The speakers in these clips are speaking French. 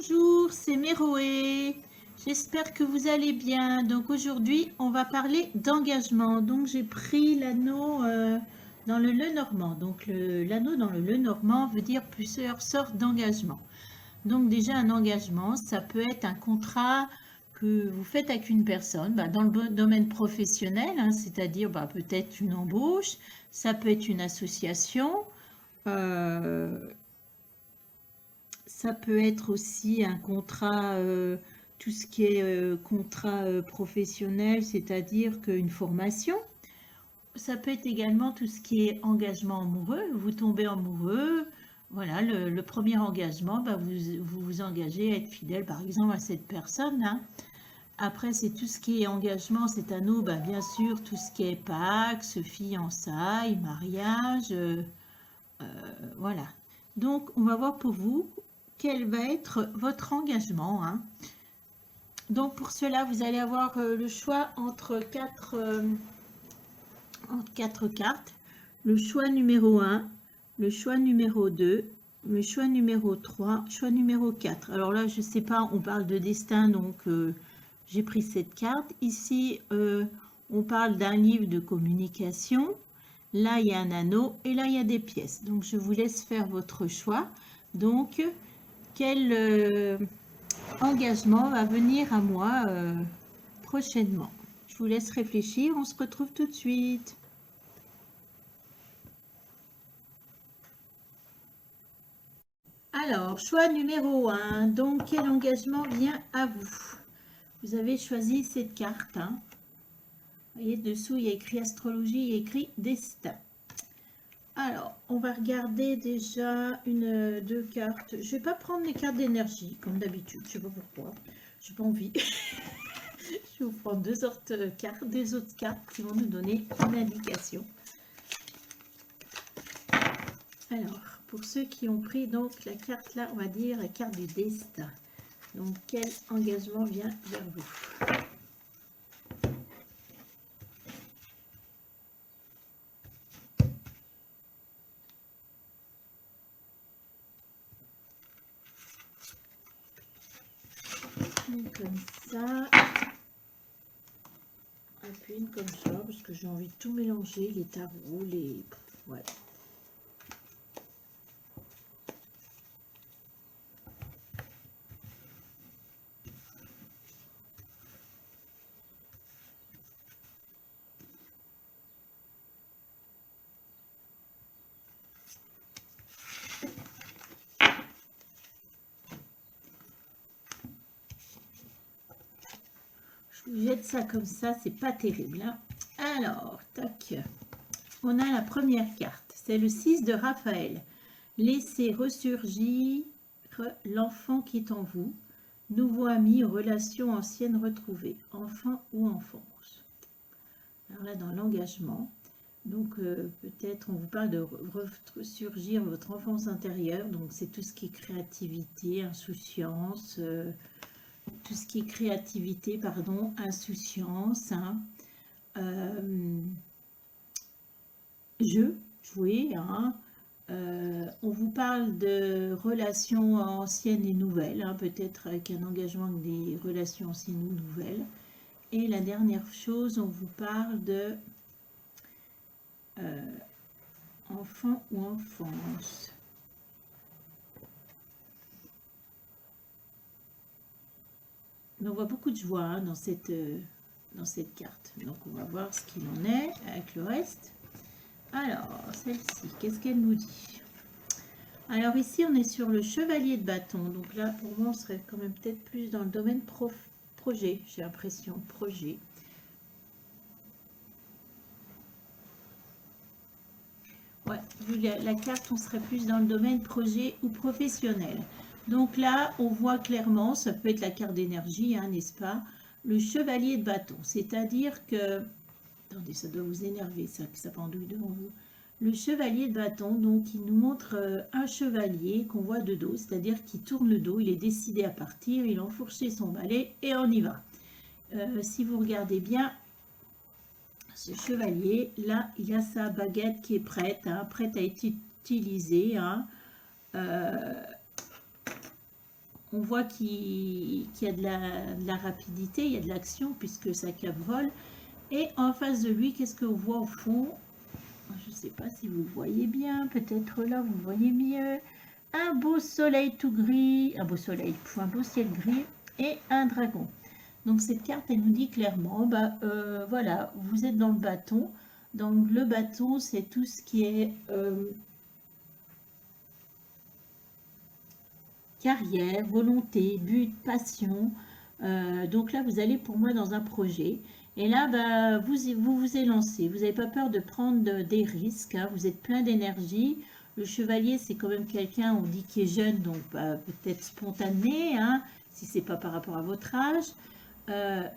Bonjour, c'est Méroé. J'espère que vous allez bien. Donc aujourd'hui, on va parler d'engagement. Donc j'ai pris l'anneau dans le Lenormand. Donc l'anneau dans le Lenormand veut dire plusieurs sortes d'engagement. Donc déjà un engagement, ça peut être un contrat que vous faites avec une personne dans le domaine professionnel, hein, c'est-à-dire peut-être une embauche, ça peut être une association. euh, Ça peut être aussi un contrat, tout ce qui est contrat professionnel, c'est-à-dire qu'une formation. Ça peut être également tout ce qui est engagement amoureux. Vous tombez amoureux, voilà, le premier engagement, vous engagez à être fidèle, par exemple, à cette personne, hein. Après, c'est tout ce qui est engagement, c'est à nous, bien sûr, tout ce qui est Pacs, fiançailles, mariage, voilà. Donc, on va voir pour vous quel va être votre engagement, hein. Donc, pour cela, vous allez avoir le choix entre quatre cartes. Le choix numéro 1, le choix numéro 2, le choix numéro 3, choix numéro 4. Alors là, je ne sais pas, on parle de destin, donc j'ai pris cette carte. Ici, on parle d'un livre de communication. Là, il y a un anneau et là, il y a des pièces. Donc, je vous laisse faire votre choix. Donc, quel engagement va venir à moi prochainement? Je vous laisse réfléchir. On se retrouve tout de suite. Alors, choix numéro 1. Donc, quel engagement vient à vous? Vous avez choisi cette carte, hein. Vous voyez, dessous, il y a écrit astrologie, il y a écrit destin. Alors, on va regarder déjà deux cartes. Je ne vais pas prendre les cartes d'énergie, comme d'habitude. Je ne sais pas pourquoi. Je n'ai pas envie. Je vais vous prendre deux autres cartes qui vont nous donner une indication. Alors, pour ceux qui ont pris donc la carte là, on va dire la carte du destin. Donc, quel engagement vient vers vous? Donc, comme ça. Et puis une comme ça, parce que j'ai envie de tout mélanger, les tarots, les... Ouais. Je vous jette ça comme ça, c'est pas terrible, hein. Alors, tac. On a la première carte, c'est le 6 de Raphaël. Laissez ressurgir l'enfant qui est en vous. Nouveau ami, relations anciennes retrouvées. Enfant ou enfance. Alors là, dans l'engagement, donc peut-être on vous parle de ressurgir votre enfance intérieure. Donc c'est tout ce qui est créativité, insouciance, tout ce qui est créativité, pardon, insouciance, hein. Jouer, hein. On vous parle de relations anciennes et nouvelles, hein, peut-être avec un engagement avec des relations anciennes ou nouvelles. Et la dernière chose, on vous parle de enfant ou enfance. On voit beaucoup de joie, hein, dans cette carte. Donc on va voir ce qu'il en est avec le reste. Alors, celle-ci, qu'est-ce qu'elle nous dit? Alors ici, on est sur le chevalier de bâton. Donc là, pour moi, on serait quand même peut-être plus dans le domaine projet. J'ai l'impression, projet. Ouais, vu la carte, on serait plus dans le domaine projet ou professionnel. Donc là, on voit clairement, ça peut être la carte d'énergie, hein, n'est-ce pas? Le chevalier de bâton, c'est-à-dire que... Attendez, ça doit vous énerver, ça, que ça pendouille devant vous. Le chevalier de bâton, donc, il nous montre un chevalier qu'on voit de dos, c'est-à-dire qu'il tourne le dos, il est décidé à partir, il a enfourché son balai et on y va. Si vous regardez bien, ce chevalier, là, il a sa baguette qui est prête, hein, prête à être utilisée, hein. on voit qu'il y a de la rapidité, il y a de l'action puisque sa cape vole. Et en face de lui, qu'est-ce qu'on voit au fond? Je ne sais pas si vous voyez bien, peut-être là vous voyez mieux. Un beau soleil tout gris, un beau soleil, un beau ciel gris et un dragon. Donc cette carte, elle nous dit clairement, voilà, vous êtes dans le bâton. Donc le bâton, c'est tout ce qui est carrière, volonté, but, passion. Donc là, vous allez pour moi dans un projet. Et là, vous élancez. Vous n'avez pas peur de prendre des risques. Hein. Vous êtes plein d'énergie. Le chevalier, c'est quand même quelqu'un, on dit, qui est jeune, donc peut-être spontané, hein, si ce n'est pas par rapport à votre âge.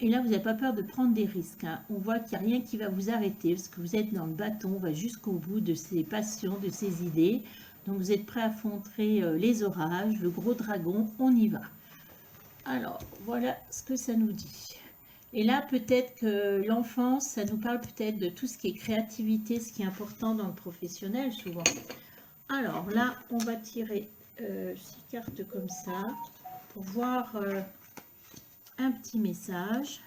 Et là, vous n'avez pas peur de prendre des risques. Hein. On voit qu'il n'y a rien qui va vous arrêter parce que vous êtes dans le bâton, on va jusqu'au bout de ses passions, de ses idées. Donc, vous êtes prêt à affronter les orages, le gros dragon, on y va. Alors, voilà ce que ça nous dit. Et là, peut-être que l'enfance, ça nous parle peut-être de tout ce qui est créativité, ce qui est important dans le professionnel, souvent. Alors là, on va tirer 6 cartes comme ça pour voir un petit message.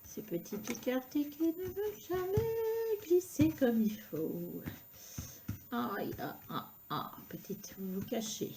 Ces petites cartes qui ne veulent jamais glisser comme il faut. Petite, vous vous cachez.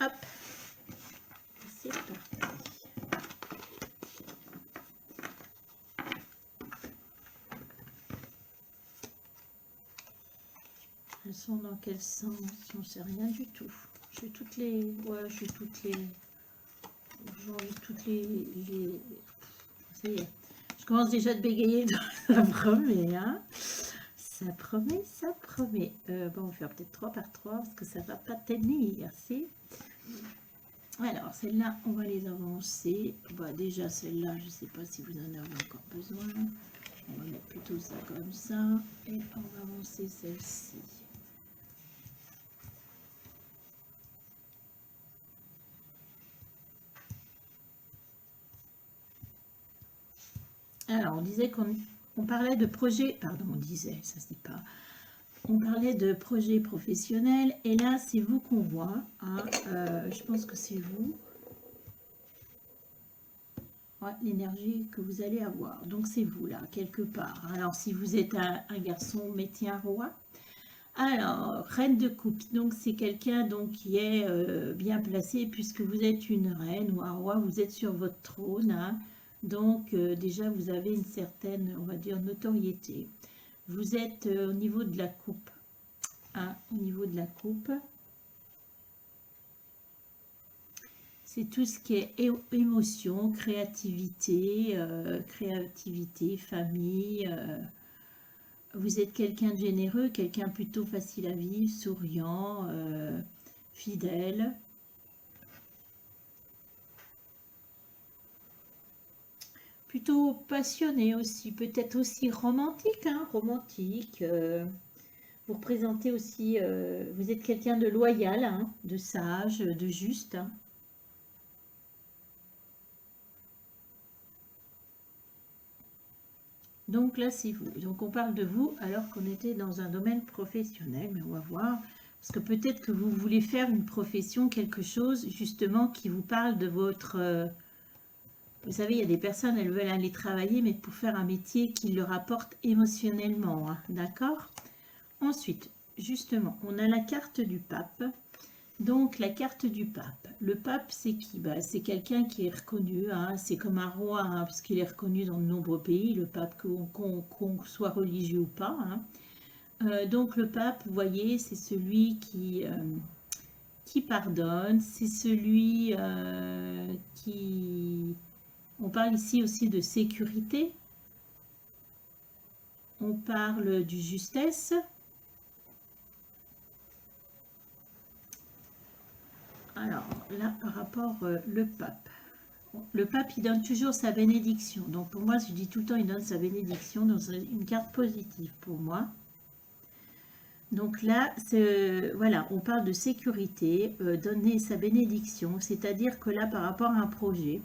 Hop, c'est parti. Elles sont dans quel sens? J'en sais rien du tout. J'ai toutes les... Ouais, j'ai toutes les... J'ai envie toutes les... Ça y est. Je commence déjà de bégayer, ça promet, hein. Ça promet, ça promet. Bon, on va faire peut-être 3 par 3 parce que ça va pas tenir, c'est... Alors, celles-là, on va les avancer. Bah, déjà, celle-là, je ne sais pas si vous en avez encore besoin. On va mettre plutôt ça comme ça. Et on va avancer celle-ci. Alors, on disait qu'on parlait de projet... Pardon, on disait, ça c'est pas... On parlait de projet professionnel. Et là, c'est vous qu'on voit. Hein, je pense que c'est vous. L'énergie que vous allez avoir. Donc, c'est vous, là, quelque part. Alors, si vous êtes un garçon, mettez un roi. Alors, reine de coupe. Donc, c'est quelqu'un qui est bien placé puisque vous êtes une reine ou un roi. Vous êtes sur votre trône. Hein. Donc, déjà, vous avez une certaine, on va dire, notoriété. Vous êtes au niveau de la coupe. Hein, au niveau de la coupe. C'est tout ce qui est émotion, créativité, famille. Vous êtes quelqu'un de généreux, quelqu'un plutôt facile à vivre, souriant, fidèle. Plutôt passionné aussi, peut-être aussi romantique, hein, romantique. Vous représentez aussi, vous êtes quelqu'un de loyal, hein, de sage, de juste. Hein. Donc là, c'est vous. Donc on parle de vous alors qu'on était dans un domaine professionnel, mais on va voir. Parce que peut-être que vous voulez faire une profession, quelque chose justement qui vous parle de votre... vous savez, il y a des personnes, elles veulent aller travailler, mais pour faire un métier qui leur apporte émotionnellement. Hein, d'accord? Ensuite, justement, on a la carte du pape. Donc, la carte du pape. Le pape, c'est qui? C'est quelqu'un qui est reconnu, hein, c'est comme un roi, hein, puisqu'il est reconnu dans de nombreux pays, le pape, qu'on soit religieux ou pas. Hein. Donc le pape, vous voyez, c'est celui qui pardonne, c'est celui qui... On parle ici aussi de sécurité, on parle du justesse. Alors là, par rapport le pape. Le pape, il donne toujours sa bénédiction. Donc pour moi, je dis tout le temps, il donne sa bénédiction dans une carte positive pour moi. Donc là, voilà, on parle de sécurité, donner sa bénédiction, c'est-à-dire que là, par rapport à un projet,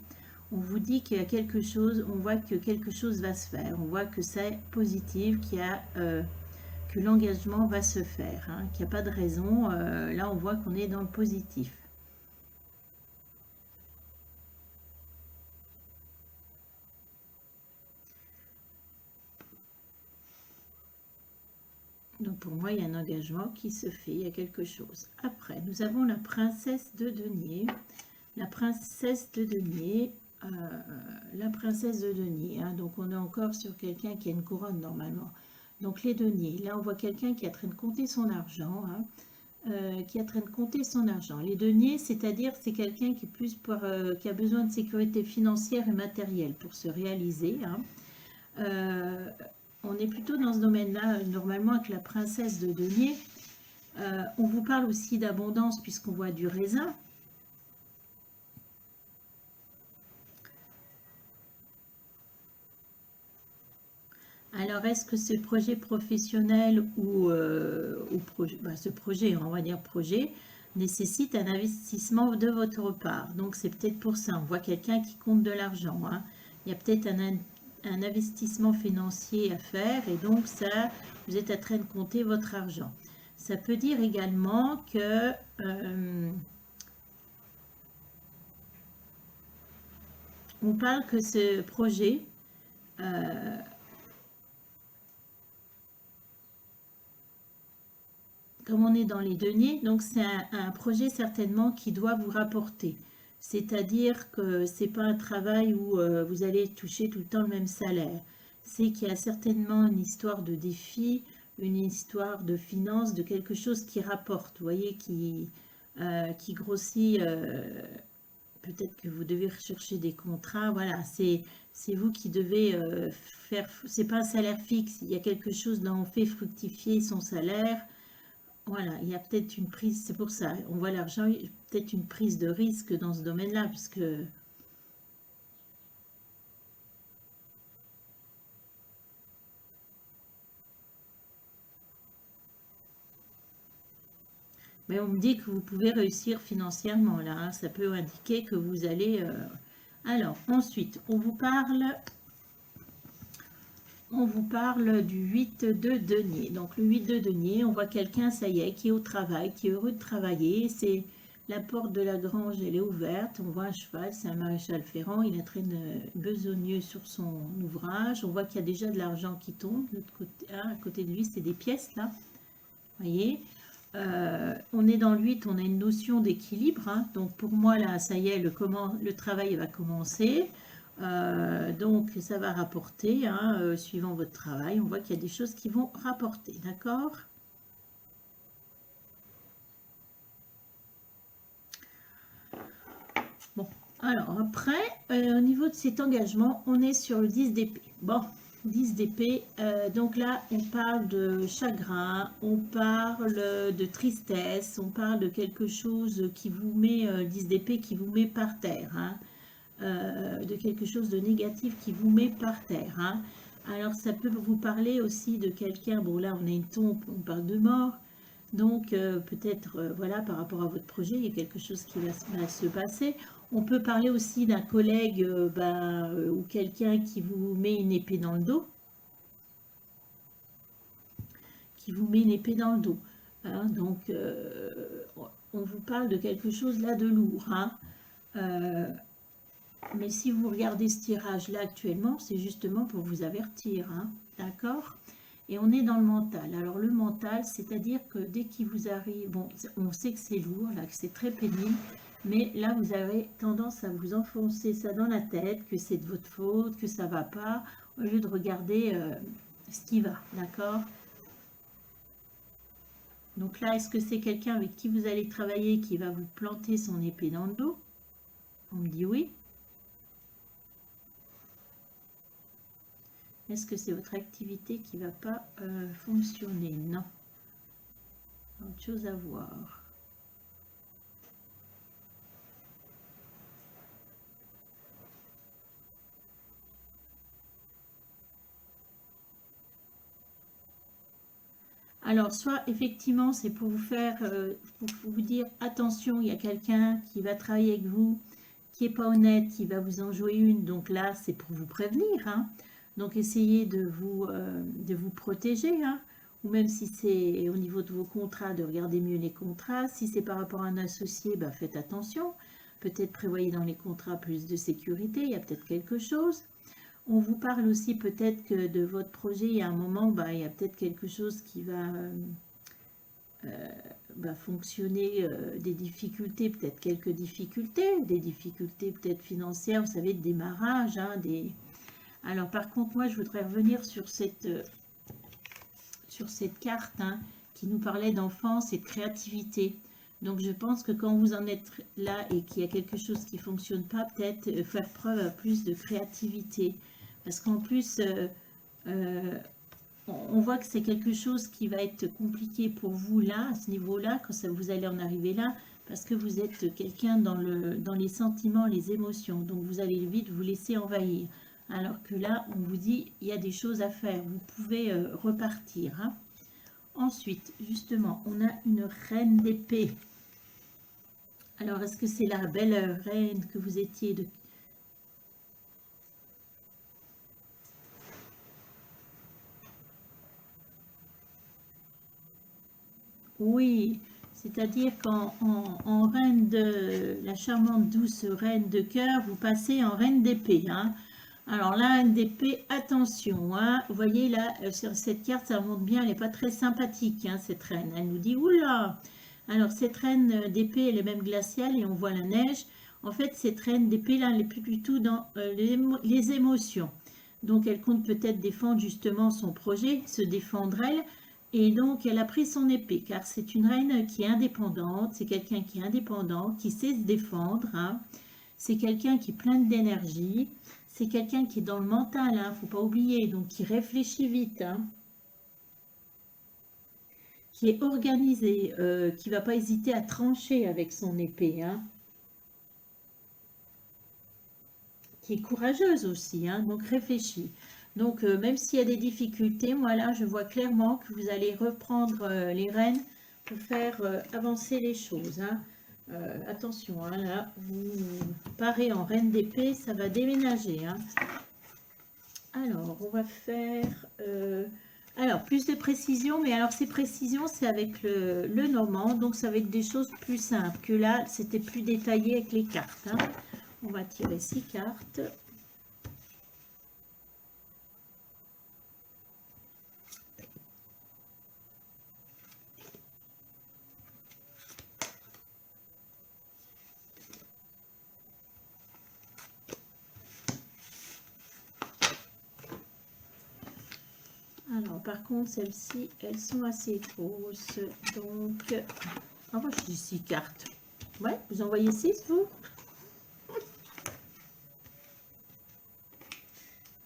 on vous dit qu'il y a quelque chose, on voit que quelque chose va se faire, on voit que c'est positif, que l'engagement va se faire, hein, qu'il n'y a pas de raison. Là, on voit qu'on est dans le positif. Donc pour moi, il y a un engagement qui se fait, il y a quelque chose. Après, nous avons la princesse de denier. La princesse de denier, hein, donc on est encore sur quelqu'un qui a une couronne normalement. Donc les deniers, là on voit quelqu'un qui est en train de compter son argent, hein, qui est en train de compter son argent. Les deniers, c'est-à-dire c'est quelqu'un qui est plus qui a besoin de sécurité financière et matérielle pour se réaliser, hein. On est plutôt dans ce domaine-là, normalement, avec la princesse de denier. On vous parle aussi d'abondance, puisqu'on voit du raisin. Alors, est-ce que ce projet professionnel ou ce projet, on va dire projet, nécessite un investissement de votre part? Donc, c'est peut-être pour ça. On voit quelqu'un qui compte de l'argent, hein. Il y a peut-être un investissement financier à faire et donc ça, vous êtes en train de compter votre argent. Ça peut dire également que on parle que ce projet comme on est dans les deniers, donc c'est un projet certainement qui doit vous rapporter. C'est-à-dire que c'est pas un travail où vous allez toucher tout le temps le même salaire. C'est qu'il y a certainement une histoire de défi, une histoire de finance, de quelque chose qui rapporte, vous voyez, qui grossit. Peut-être que vous devez rechercher des contrats. Voilà, c'est vous qui devez faire. C'est pas un salaire fixe. Il y a quelque chose dont on fait fructifier son salaire. Voilà, il y a peut-être une prise, c'est pour ça, on voit l'argent, il y a peut-être une prise de risque dans ce domaine-là, puisque... Mais on me dit que vous pouvez réussir financièrement, là, hein, ça peut indiquer que vous allez... Alors, ensuite, on vous parle du 8 de denier. Donc, le 8 de denier, on voit quelqu'un, ça y est, qui est au travail, qui est heureux de travailler, c'est... La porte de la grange, elle est ouverte. On voit un cheval, c'est un maréchal ferrant. Il entraîne besogneux sur son ouvrage. On voit qu'il y a déjà de l'argent qui tombe. De l'autre côté, à côté de lui, c'est des pièces, là. Vous voyez, on est dans le 8, on a une notion d'équilibre, hein. Donc, pour moi, là, ça y est, le travail va commencer. Donc, ça va rapporter, hein, suivant votre travail. On voit qu'il y a des choses qui vont rapporter, d'accord ? Bon, alors après, au niveau de cet engagement, on est sur le 10 d'épée. Bon, 10 d'épée, donc là, on parle de chagrin, on parle de tristesse, on parle de quelque chose qui vous met, 10 d'épée, qui vous met par terre, hein, de quelque chose de négatif qui vous met par terre, hein. Alors, ça peut vous parler aussi de quelqu'un, bon là, on a une tombe, on parle de mort, donc peut-être, voilà, par rapport à votre projet, il y a quelque chose qui va se passer. On peut parler aussi d'un collègue ou quelqu'un qui vous met une épée dans le dos. Qui vous met une épée dans le dos, hein. Donc, on vous parle de quelque chose là de lourd, hein. Mais si vous regardez ce tirage-là actuellement, c'est justement pour vous avertir, hein, d'accord ? Et on est dans le mental. Alors le mental, c'est-à-dire que dès qu'il vous arrive, bon, on sait que c'est lourd, là, que c'est très pénible, mais là, vous avez tendance à vous enfoncer ça dans la tête, que c'est de votre faute, que ça va pas, au lieu de regarder ce qui va, d'accord ? Donc là, est-ce que c'est quelqu'un avec qui vous allez travailler qui va vous planter son épée dans le dos? On me dit oui. Est-ce que c'est votre activité qui ne va pas fonctionner? Non. Autre chose à voir. Alors, soit effectivement, c'est pour vous faire, pour vous dire, attention, il y a quelqu'un qui va travailler avec vous, qui n'est pas honnête, qui va vous en jouer une. Donc là, c'est pour vous prévenir, hein. Donc, essayez de vous protéger, hein. Ou même si c'est au niveau de vos contrats, de regarder mieux les contrats. Si c'est par rapport à un associé, bah, faites attention. Peut-être prévoyez dans les contrats plus de sécurité, il y a peut-être quelque chose. On vous parle aussi peut-être que de votre projet, il y a un moment, bah, il y a peut-être quelque chose qui va fonctionner, des difficultés, peut-être quelques difficultés, des difficultés peut-être financières, vous savez, de démarrage, hein, Alors par contre, moi, je voudrais revenir sur cette carte, hein, qui nous parlait d'enfance et de créativité. Donc je pense que quand vous en êtes là et qu'il y a quelque chose qui ne fonctionne pas, peut-être faire preuve à plus de créativité. Parce qu'en plus, on voit que c'est quelque chose qui va être compliqué pour vous là, à ce niveau-là, quand vous allez en arriver là, parce que vous êtes quelqu'un dans les sentiments, les émotions. Donc vous allez vite vous laisser envahir. Alors que là, on vous dit, il y a des choses à faire. Vous pouvez repartir, hein. Ensuite, justement, on a une reine d'épée. Alors, est-ce que c'est la belle reine que vous étiez de... Oui, c'est-à-dire qu'en reine de... la charmante douce reine de cœur, vous passez en reine d'épée, hein. Alors, la reine d'épée, attention, hein. Vous voyez là, sur cette carte, ça montre bien, elle n'est pas très sympathique, hein, cette reine. Elle nous dit, oula! Alors, cette reine d'épée, elle est même glaciale et on voit la neige. En fait, cette reine d'épée, là, elle n'est plus du tout dans les émotions. Donc, elle compte peut-être défendre justement son projet, se défendre elle. Et donc, elle a pris son épée, car c'est une reine qui est indépendante. C'est quelqu'un qui est indépendant, qui sait se défendre, hein. C'est quelqu'un qui est plein d'énergie. C'est quelqu'un qui est dans le mental, hein, faut pas oublier, donc qui réfléchit vite, hein, qui est organisé, qui va pas hésiter à trancher avec son épée, hein, qui est courageuse aussi, hein, donc réfléchit. Donc même s'il y a des difficultés, moi là je vois clairement que vous allez reprendre les rênes pour faire avancer les choses, hein. Attention, hein, là vous parez en reine d'épée, ça va déménager, hein. Alors, on va faire... alors, plus de précision, mais alors ces précisions, c'est avec le normand, donc ça va être des choses plus simples que là, c'était plus détaillé avec les cartes, hein. On va tirer 6 cartes. Alors, par contre, celles-ci, elles sont assez grosses, donc... Ah, moi, je dis 6 cartes. Ouais, vous en voyez 6, vous?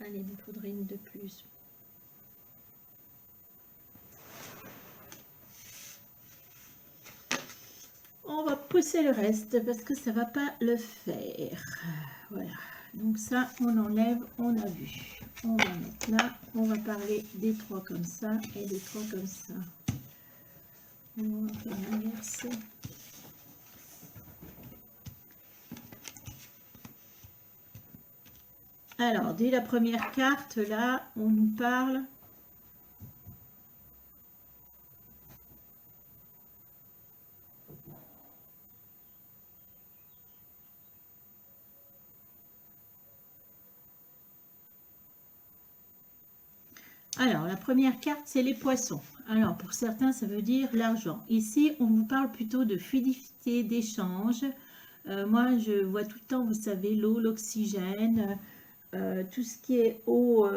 Allez, il me faudrait une de plus. On va pousser le reste parce que ça va pas le faire. Voilà. Donc ça, on enlève, on a vu. On va mettre là. On va parler des 3 comme ça et des 3 comme ça. On va faire l'inverser. Alors, dès la première carte, là, on nous parle... Alors, la première carte, c'est les poissons. Alors, pour certains, ça veut dire l'argent. Ici, on vous parle plutôt de fluidité, d'échange. Moi, je vois tout le temps, vous savez, l'eau, l'oxygène, tout ce qui est eau...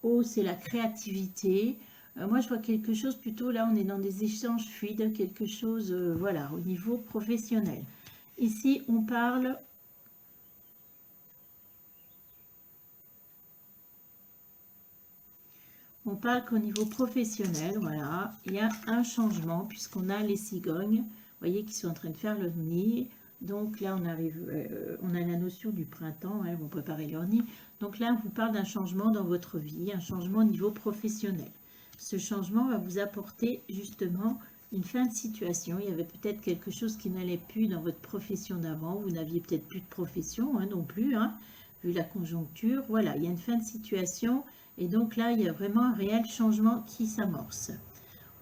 O, c'est la créativité. Moi, je vois quelque chose plutôt, là, on est dans des échanges fluides, quelque chose, voilà, au niveau professionnel. Ici, on parle... On parle qu'au niveau professionnel, voilà, il y a un changement puisqu'on a les cigognes, vous voyez, qui sont en train de faire leur nid. Donc là, on arrive, on a la notion du printemps, hein, elles vont préparer leur nid. Donc là, on vous parle d'un changement dans votre vie, un changement au niveau professionnel. Ce changement va vous apporter justement une fin de situation. Il y avait peut-être quelque chose qui n'allait plus dans votre profession d'avant. Vous n'aviez peut-être plus de profession, hein, non plus, hein, vu la conjoncture. Voilà, il y a une fin de situation. Et donc là, il y a vraiment un réel changement qui s'amorce.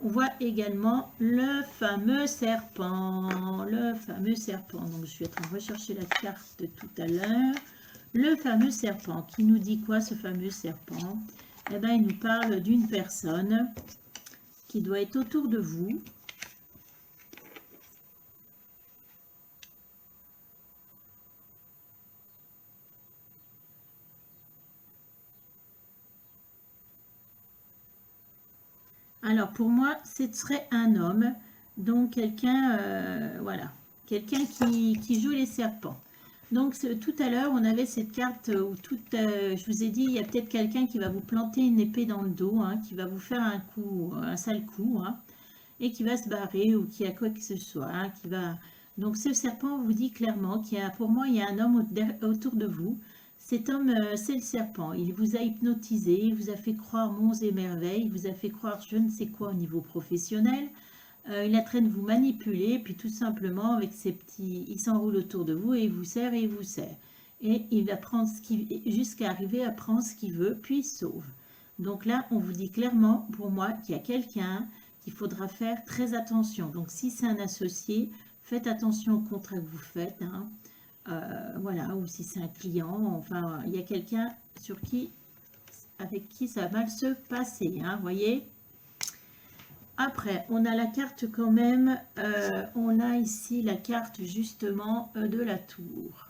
On voit également le fameux serpent. Le fameux serpent. Donc, je suis en train de rechercher la carte de tout à l'heure. Le fameux serpent. Qui nous dit quoi, ce fameux serpent? Eh bien, il nous parle d'une personne qui doit être autour de vous. Alors, pour moi, ce serait un homme, donc quelqu'un, voilà, quelqu'un qui joue les serpents. Donc, tout à l'heure, on avait cette carte où je vous ai dit, il y a peut-être quelqu'un qui va vous planter une épée dans le dos, hein, qui va vous faire un coup, un sale coup, hein, et qui va se barrer ou qui a quoi que ce soit, hein, qui va... Donc, ce serpent vous dit clairement qu'il y a, pour moi, il y a un homme autour de vous. Cet homme, c'est le serpent. Il vous a hypnotisé, il vous a fait croire monts et merveilles, il vous a fait croire je ne sais quoi au niveau professionnel. Il est en train de vous manipuler, puis tout simplement, avec ses petits... Il s'enroule autour de vous et il vous sert et il vous sert. Et il va prendre ce qu'il... jusqu'à arriver à prendre ce qu'il veut, puis il sauve. Donc là, on vous dit clairement, pour moi, qu'il y a quelqu'un qu'il faudra faire très attention. Donc si c'est un associé, faites attention au contrat que vous faites, hein. Voilà, ou si c'est un client, enfin, il y a quelqu'un avec qui ça va mal se passer, hein, voyez. Après, on a la carte quand même, on a ici la carte justement de la tour.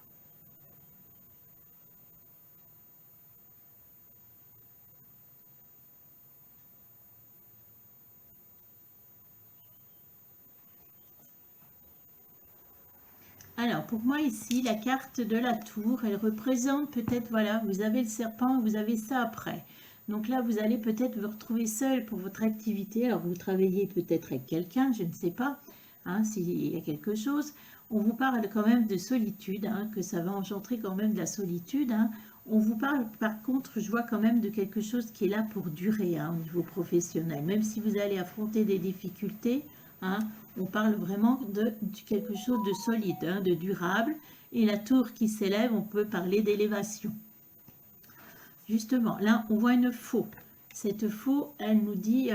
Alors, pour moi ici, la carte de la tour, elle représente peut-être, voilà, vous avez le serpent, vous avez ça après. Donc là, vous allez peut-être vous retrouver seul pour votre activité. Alors, vous travaillez peut-être avec quelqu'un, je ne sais pas, hein, s'il y a quelque chose. On vous parle quand même de solitude, hein, que ça va engendrer quand même de la solitude, hein. On vous parle, par contre, je vois quand même de quelque chose qui est là pour durer, hein, au niveau professionnel. Même si vous allez affronter des difficultés, hein, on parle vraiment de quelque chose de solide, hein, de durable. Et la tour qui s'élève, on peut parler d'élévation. Justement, là, on voit une faux. Cette faux, elle nous dit...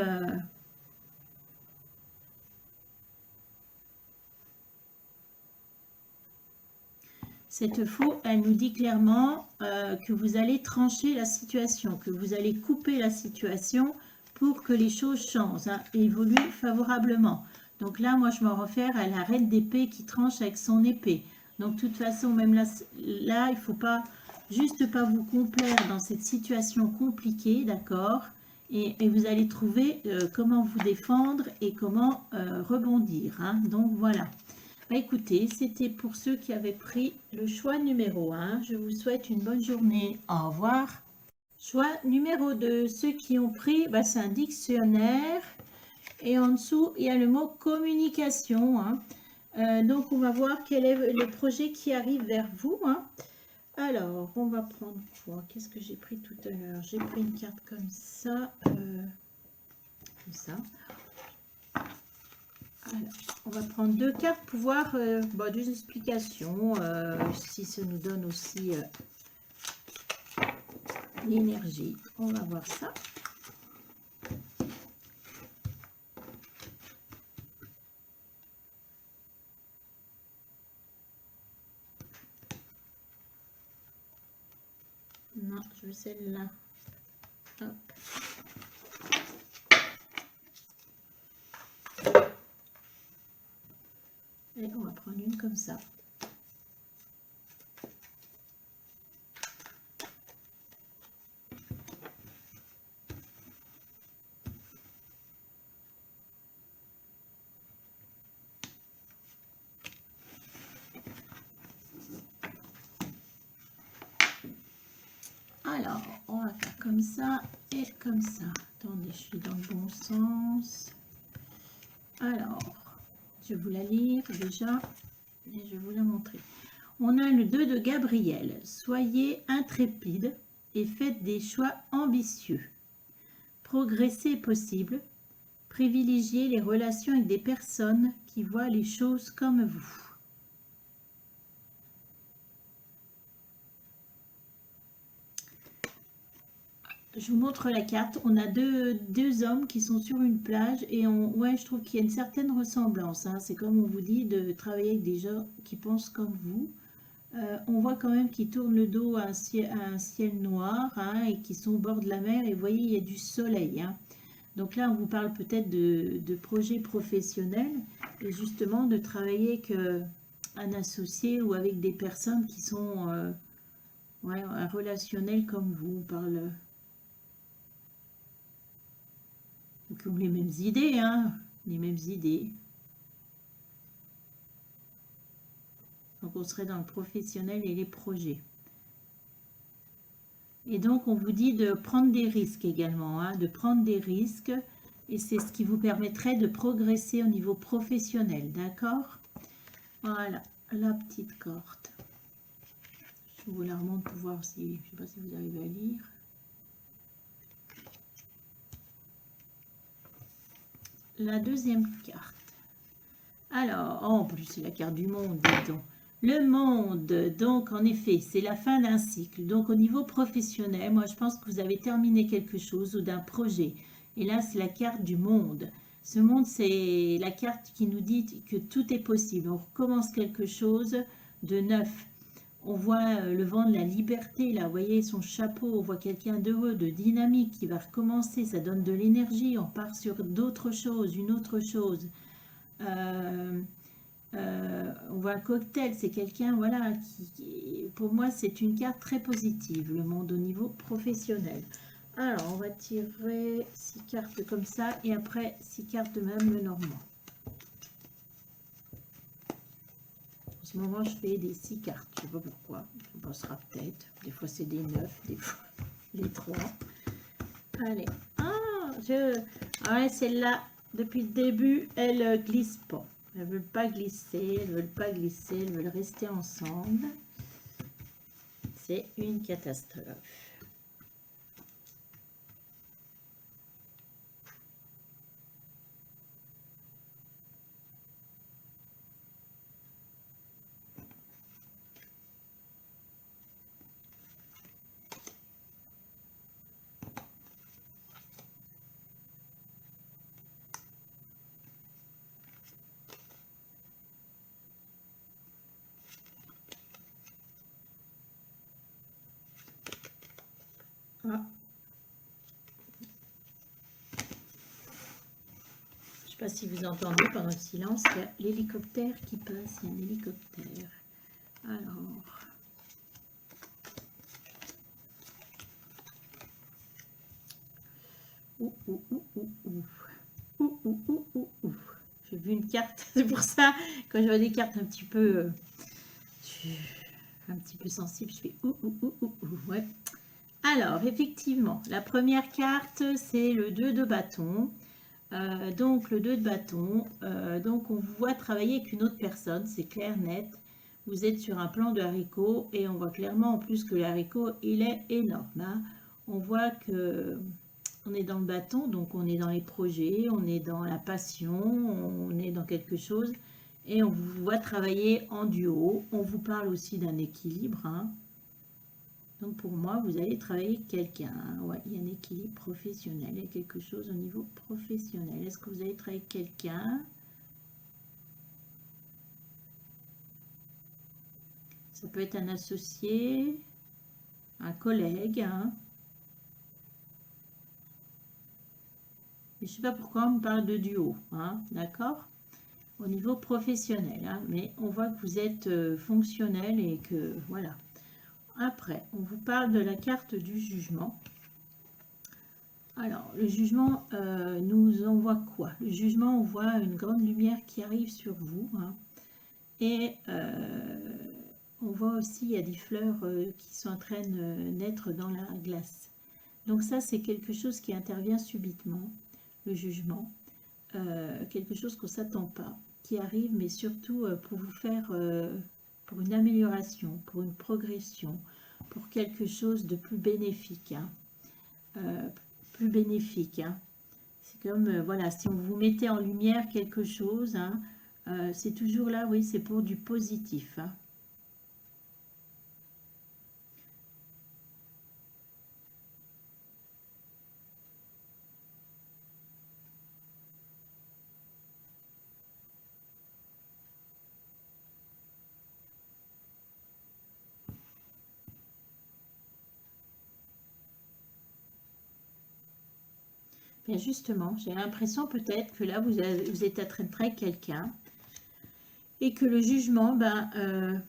cette faux, elle nous dit clairement que vous allez trancher la situation, que vous allez couper la situation pour que les choses changent, hein, et évoluent favorablement. Donc là, moi, je m'en réfère à la reine d'épée qui tranche avec son épée. Donc, de toute façon, même là il ne faut pas juste pas vous complaire dans cette situation compliquée, d'accord, et vous allez trouver comment vous défendre et comment rebondir, hein. Donc, voilà. Bah, écoutez, c'était pour ceux qui avaient pris le choix numéro 1. Je vous souhaite une bonne journée. Au revoir. Choix numéro 2. Ceux qui ont pris, bah, c'est un dictionnaire. Et en dessous, il y a le mot communication, hein. Donc, on va voir quel est le projet qui arrive vers vous, hein. Alors, on va prendre quoi? Qu'est-ce que j'ai pris tout à l'heure? J'ai pris une carte comme ça. Comme ça. Alors, on va prendre 2 cartes pour voir des explications, si ça nous donne aussi l'énergie. On va voir ça. Non, je veux celle-là. Hop. Et on va prendre une comme ça. Alors, on va faire comme ça et comme ça. Attendez, je suis dans le bon sens. Alors, je vais vous la lire déjà et je vais vous la montrer. On a le 2 de Gabriel. Soyez intrépide et faites des choix ambitieux. Progresser est possible. Privilégiez les relations avec des personnes qui voient les choses comme vous. Je vous montre la carte. On a deux hommes qui sont sur une plage et ouais, je trouve qu'il y a une certaine ressemblance. Hein. C'est comme on vous dit de travailler avec des gens qui pensent comme vous. On voit quand même qu'ils tournent le dos à un ciel noir hein, et qui sont au bord de la mer. Et vous voyez, il y a du soleil. Hein. Donc là, on vous parle peut-être de projets professionnels et justement de travailler avec un associé ou avec des personnes qui sont ouais, relationnelles comme vous. On parle... qui ont les mêmes idées, hein, les mêmes idées. Donc on serait dans le professionnel et les projets. Et donc on vous dit de prendre des risques également, hein, de prendre des risques. Et c'est ce qui vous permettrait de progresser au niveau professionnel, d'accord? Voilà, la petite carte. Je vous la remonte pour voir si, je ne sais pas si vous arrivez à lire. La deuxième carte. Alors, en plus, c'est la carte du monde, dis donc. Le monde, donc en effet, c'est la fin d'un cycle. Donc au niveau professionnel, moi je pense que vous avez terminé quelque chose ou d'un projet. Et là, c'est la carte du monde. Ce monde, c'est la carte qui nous dit que tout est possible. On recommence quelque chose de neuf. On voit le vent de la liberté, là, vous voyez son chapeau, on voit quelqu'un d'heureux, de dynamique qui va recommencer, ça donne de l'énergie, on part sur d'autres choses, une autre chose. On voit un cocktail, c'est quelqu'un, voilà, pour moi, c'est une carte très positive, le monde au niveau professionnel. Alors, on va tirer 6 cartes comme ça, et après 6 cartes de même le normand. En ce moment, je fais des 6 cartes, je ne sais pas pourquoi, on passera peut-être. Des fois, c'est des 9, des fois, les 3. Allez, ouais, celle-là, depuis le début, elle glisse pas. Elles ne veulent pas glisser, elles ne veulent pas glisser, elles veulent rester ensemble. C'est une catastrophe. Ah. Je ne sais pas si vous entendez pendant le silence, il y a l'hélicoptère qui passe, il y a un hélicoptère. Alors... J'ai vu une carte, c'est pour ça, quand je vois des cartes un petit peu sensibles, je fais ouais. Alors, effectivement, la première carte, c'est le 2 de bâton. Donc, le 2 de bâton, donc on vous voit travailler avec une autre personne, c'est clair, net. Vous êtes sur un plan de haricot et on voit clairement en plus que le haricot, il est énorme. Hein. On voit que on est dans le bâton, donc on est dans les projets, on est dans la passion, on est dans quelque chose et on vous voit travailler en duo. On vous parle aussi d'un équilibre. Hein. Donc pour moi, vous allez travailler avec quelqu'un. Ouais, il y a un équilibre professionnel, il y a quelque chose au niveau professionnel. Est-ce que vous allez travailler avec quelqu'un? Ça peut être un associé, un collègue. Hein. Je ne sais pas pourquoi on me parle de duo, hein, d'accord? Au niveau professionnel, hein, mais on voit que vous êtes fonctionnel et que, voilà. Après, on vous parle de la carte du jugement. Alors, le jugement nous envoie quoi? Le jugement, on voit une grande lumière qui arrive sur vous. Hein, et on voit aussi, il y a des fleurs qui sont en train de naître dans la glace. Donc ça, c'est quelque chose qui intervient subitement, le jugement, quelque chose qu'on ne s'attend pas, qui arrive, mais surtout pour vous faire, pour une amélioration, pour une progression, pour quelque chose de plus bénéfique, hein, euh, plus bénéfique, hein. C'est comme, voilà, si on vous mettez en lumière quelque chose, hein, c'est toujours là, oui, c'est pour du positif, hein. Bien justement, j'ai l'impression peut-être que là, vous êtes en train de traiter quelqu'un et que le jugement, ben,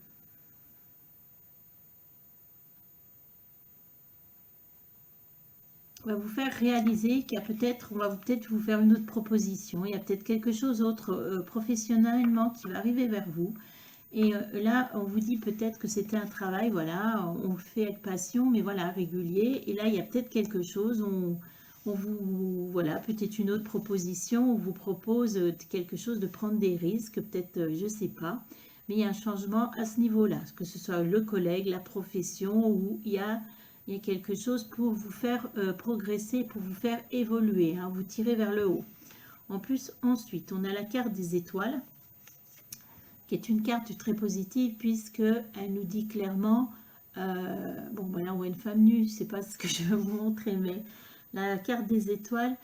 va vous faire réaliser qu'il y a peut-être, on va peut-être vous faire une autre proposition, il y a peut-être quelque chose d'autre professionnellement qui va arriver vers vous. Et là, on vous dit peut-être que c'était un travail, voilà, on le fait avec passion, mais voilà, régulier. Et là, il y a peut-être quelque chose, on vous, voilà, peut-être une autre proposition, on vous propose quelque chose de prendre des risques, peut-être, je ne sais pas. Mais il y a un changement à ce niveau-là, que ce soit le collègue, la profession, où il y a quelque chose pour vous faire progresser, pour vous faire évoluer, hein, vous tirer vers le haut. En plus, ensuite, on a la carte des étoiles, qui est une carte très positive puisque elle nous dit clairement, bon voilà on voit une femme nue, c'est pas ce que je vais vous montrer, mais la carte des étoiles,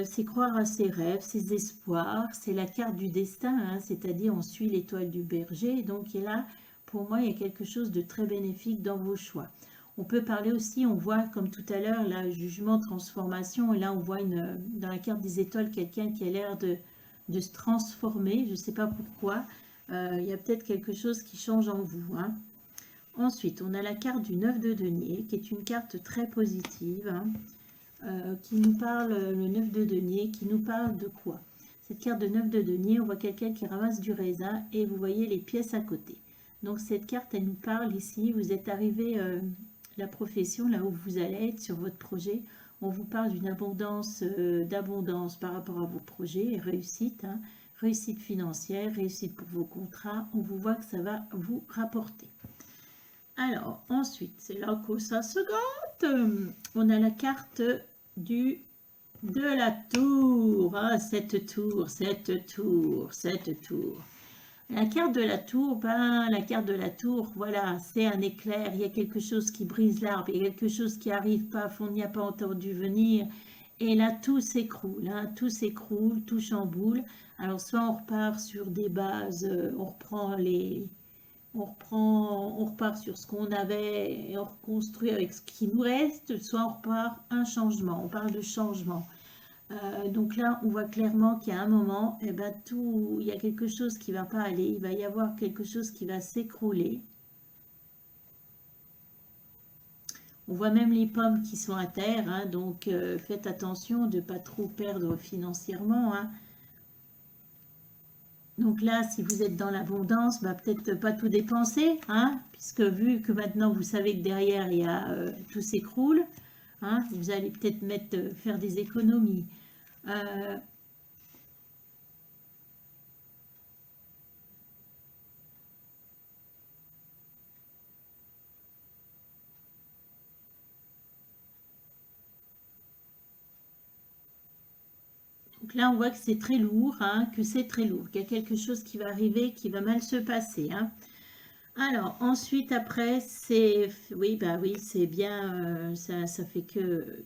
c'est croire à ses rêves, ses espoirs, c'est la carte du destin, hein, c'est-à-dire on suit l'étoile du berger, donc et là pour moi il y a quelque chose de très bénéfique dans vos choix. On peut parler aussi, on voit comme tout à l'heure, là, jugement, transformation, et là on voit dans la carte des étoiles quelqu'un qui a l'air de se transformer, je ne sais pas pourquoi, il y a peut-être quelque chose qui change en vous, hein. Ensuite, on a la carte du 9 de denier, qui est une carte très positive, hein, qui nous parle, le 9 de denier, qui nous parle de quoi? Cette carte de 9 de denier, on voit quelqu'un qui ramasse du raisin et vous voyez les pièces à côté. Donc cette carte, elle nous parle ici, vous êtes arrivé, la profession, là où vous allez être sur votre projet, on vous parle d'une abondance, d'abondance par rapport à vos projets, réussite, hein, réussite financière, réussite pour vos contrats, on vous voit que ça va vous rapporter. Alors, ensuite, c'est là que ça se gâte. On a la carte de la tour. Ah, cette tour, cette tour, cette tour. La carte de la tour, ben, la carte de la tour, voilà, c'est un éclair, il y a quelque chose qui brise l'arbre, il y a quelque chose qui arrive, paf, on n'y a pas entendu venir, et là, tout s'écroule, hein, tout s'écroule, tout chamboule. Alors, soit on repart sur des bases, on repart sur ce qu'on avait et on reconstruit avec ce qui nous reste, soit on repart un changement, on parle de changement. Donc là, on voit clairement qu'il y a un moment, eh ben, il y a quelque chose qui ne va pas aller, il va y avoir quelque chose qui va s'écrouler. On voit même les pommes qui sont à terre, hein, donc faites attention de ne pas trop perdre financièrement, hein. Donc là, si vous êtes dans l'abondance, bah, peut-être pas tout dépenser, hein, puisque vu que maintenant vous savez que derrière, il y a, tout s'écroule, hein, vous allez peut-être faire des économies. Euh, Donc là, on voit que c'est très lourd, hein, que c'est très lourd, qu'il y a quelque chose qui va arriver, qui va mal se passer, hein. Alors, ensuite, après, c'est... Oui, bah oui, c'est bien, ça fait que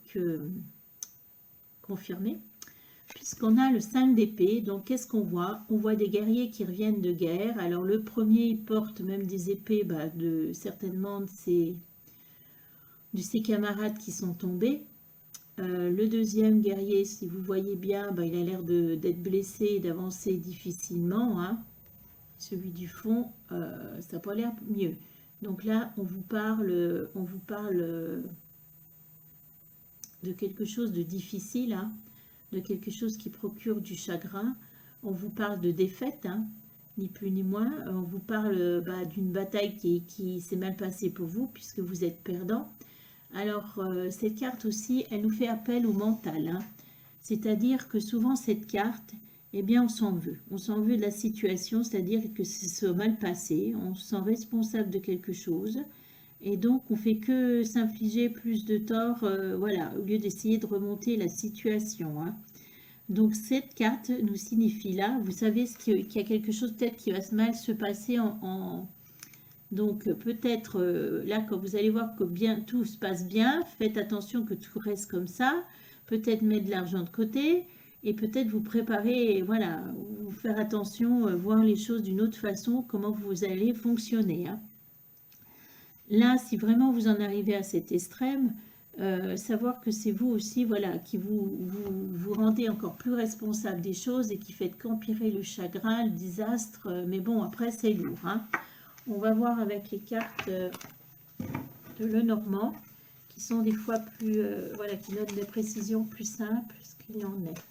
confirmer. Puisqu'on a le 5 d'épée, donc qu'est-ce qu'on voit? On voit des guerriers qui reviennent de guerre. Alors, le premier, il porte même des épées, bah, certainement de ses camarades qui sont tombés. Le deuxième guerrier, si vous voyez bien, bah, il a l'air d'être blessé et d'avancer difficilement, hein. Celui du fond, ça n'a pas l'air mieux. Donc là, on vous parle de quelque chose de difficile, hein, de quelque chose qui procure du chagrin. On vous parle de défaite, hein. ni plus ni moins. On vous parle d'une bataille qui s'est mal passée pour vous, puisque vous êtes perdant. Alors, cette carte aussi, elle nous fait appel au mental, hein. C'est-à-dire que souvent, cette carte, eh bien, on s'en veut. On s'en veut de la situation, c'est-à-dire que c'est soit mal passé, on se sent responsable de quelque chose. Et donc, on fait que s'infliger plus de tort, voilà, au lieu d'essayer de remonter la situation, hein. Donc, cette carte nous signifie là, vous savez qu'il y a quelque chose peut-être qui va mal se passer donc, peut-être là, quand vous allez voir que bien, tout se passe bien, faites attention que tout reste comme ça. Peut-être mettre de l'argent de côté et peut-être vous préparer, voilà, vous faire attention, voir les choses d'une autre façon, comment vous allez fonctionner, hein. Là, si vraiment vous en arrivez à cet extrême, savoir que c'est vous aussi, voilà, qui vous rendez encore plus responsable des choses et qui faites qu'empirer le chagrin, le désastre. Mais bon, après, c'est lourd, hein. On va voir avec les cartes de Lenormand, qui sont des fois plus, voilà, qui donnent des précisions plus simples, ce qu'il en est.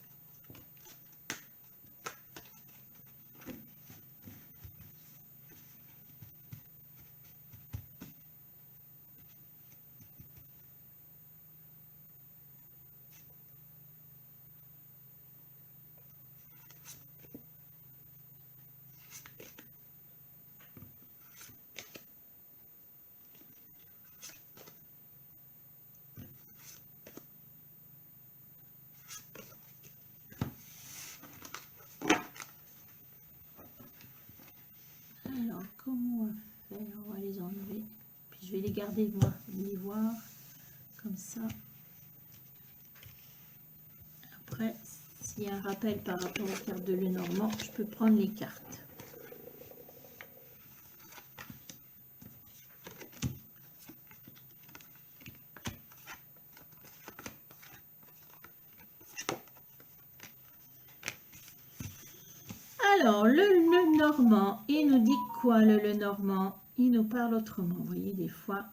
Alors, comment on va faire? On va les enlever. Puis je vais les garder, moi, les voir comme ça. Après, s'il y a un rappel par rapport aux cartes de Lenormand, je peux prendre les cartes. Alors, le Lenormand, il nous dit quoi, le Lenormand? Il nous parle autrement, vous voyez, des fois.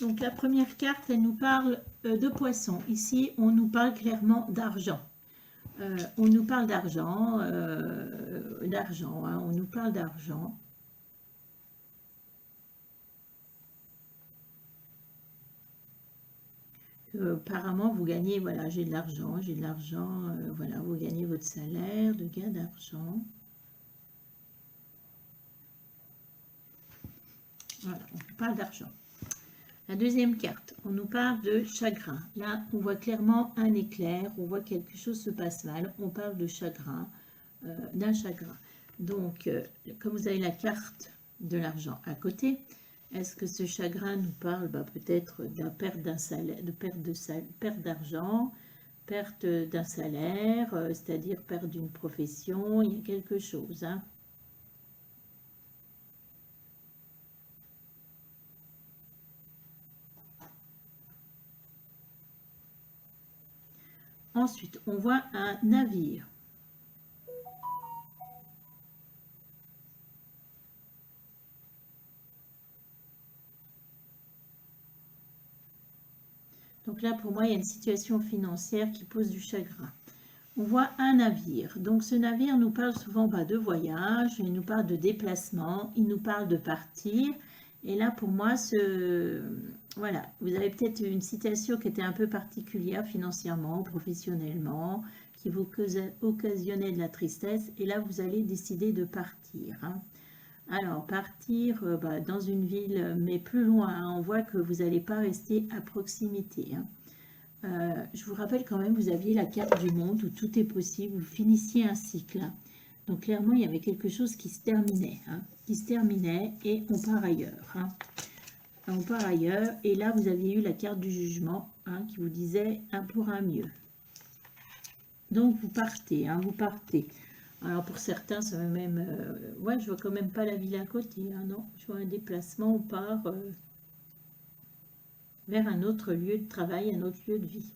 Donc, la première carte, elle nous parle de poisson. Ici, on nous parle clairement d'argent. On nous parle d'argent, hein, on nous parle d'argent. Apparemment, vous gagnez, voilà, j'ai de l'argent, voilà, vous gagnez votre salaire de gain d'argent. Voilà, on nous parle d'argent. La deuxième carte, on nous parle de chagrin. Là, on voit clairement un éclair, on voit quelque chose se passe mal, on parle de chagrin, d'un chagrin. Donc, comme vous avez la carte de l'argent à côté, est-ce que ce chagrin nous parle peut-être de la perte d'un salaire, de perte d'argent, perte d'un salaire, c'est-à-dire perte d'une profession, il y a quelque chose, hein. Ensuite, on voit un navire. Donc là, pour moi, il y a une situation financière qui pose du chagrin. On voit un navire. Donc ce navire nous parle souvent de voyage, il nous parle de déplacement, il nous parle de partir. Et là, pour moi, voilà, vous avez peut-être une situation qui était un peu particulière financièrement, professionnellement, qui vous occasionnait de la tristesse. Et là, vous allez décider de partir, hein. Alors, partir dans une ville, mais plus loin, hein, on voit que vous n'allez pas rester à proximité, hein. Je vous rappelle quand même, vous aviez la carte du monde où tout est possible, vous finissiez un cycle, hein. Donc, clairement, il y avait quelque chose qui se terminait, hein, et on part ailleurs, hein. On part ailleurs, et là, vous aviez eu la carte du jugement, hein, qui vous disait un pour un mieux. Donc, vous partez, hein, vous partez. Alors pour certains, ça va même... ouais, je vois quand même pas la ville à côté, hein, non. Je vois un déplacement, on part vers un autre lieu de travail, un autre lieu de vie.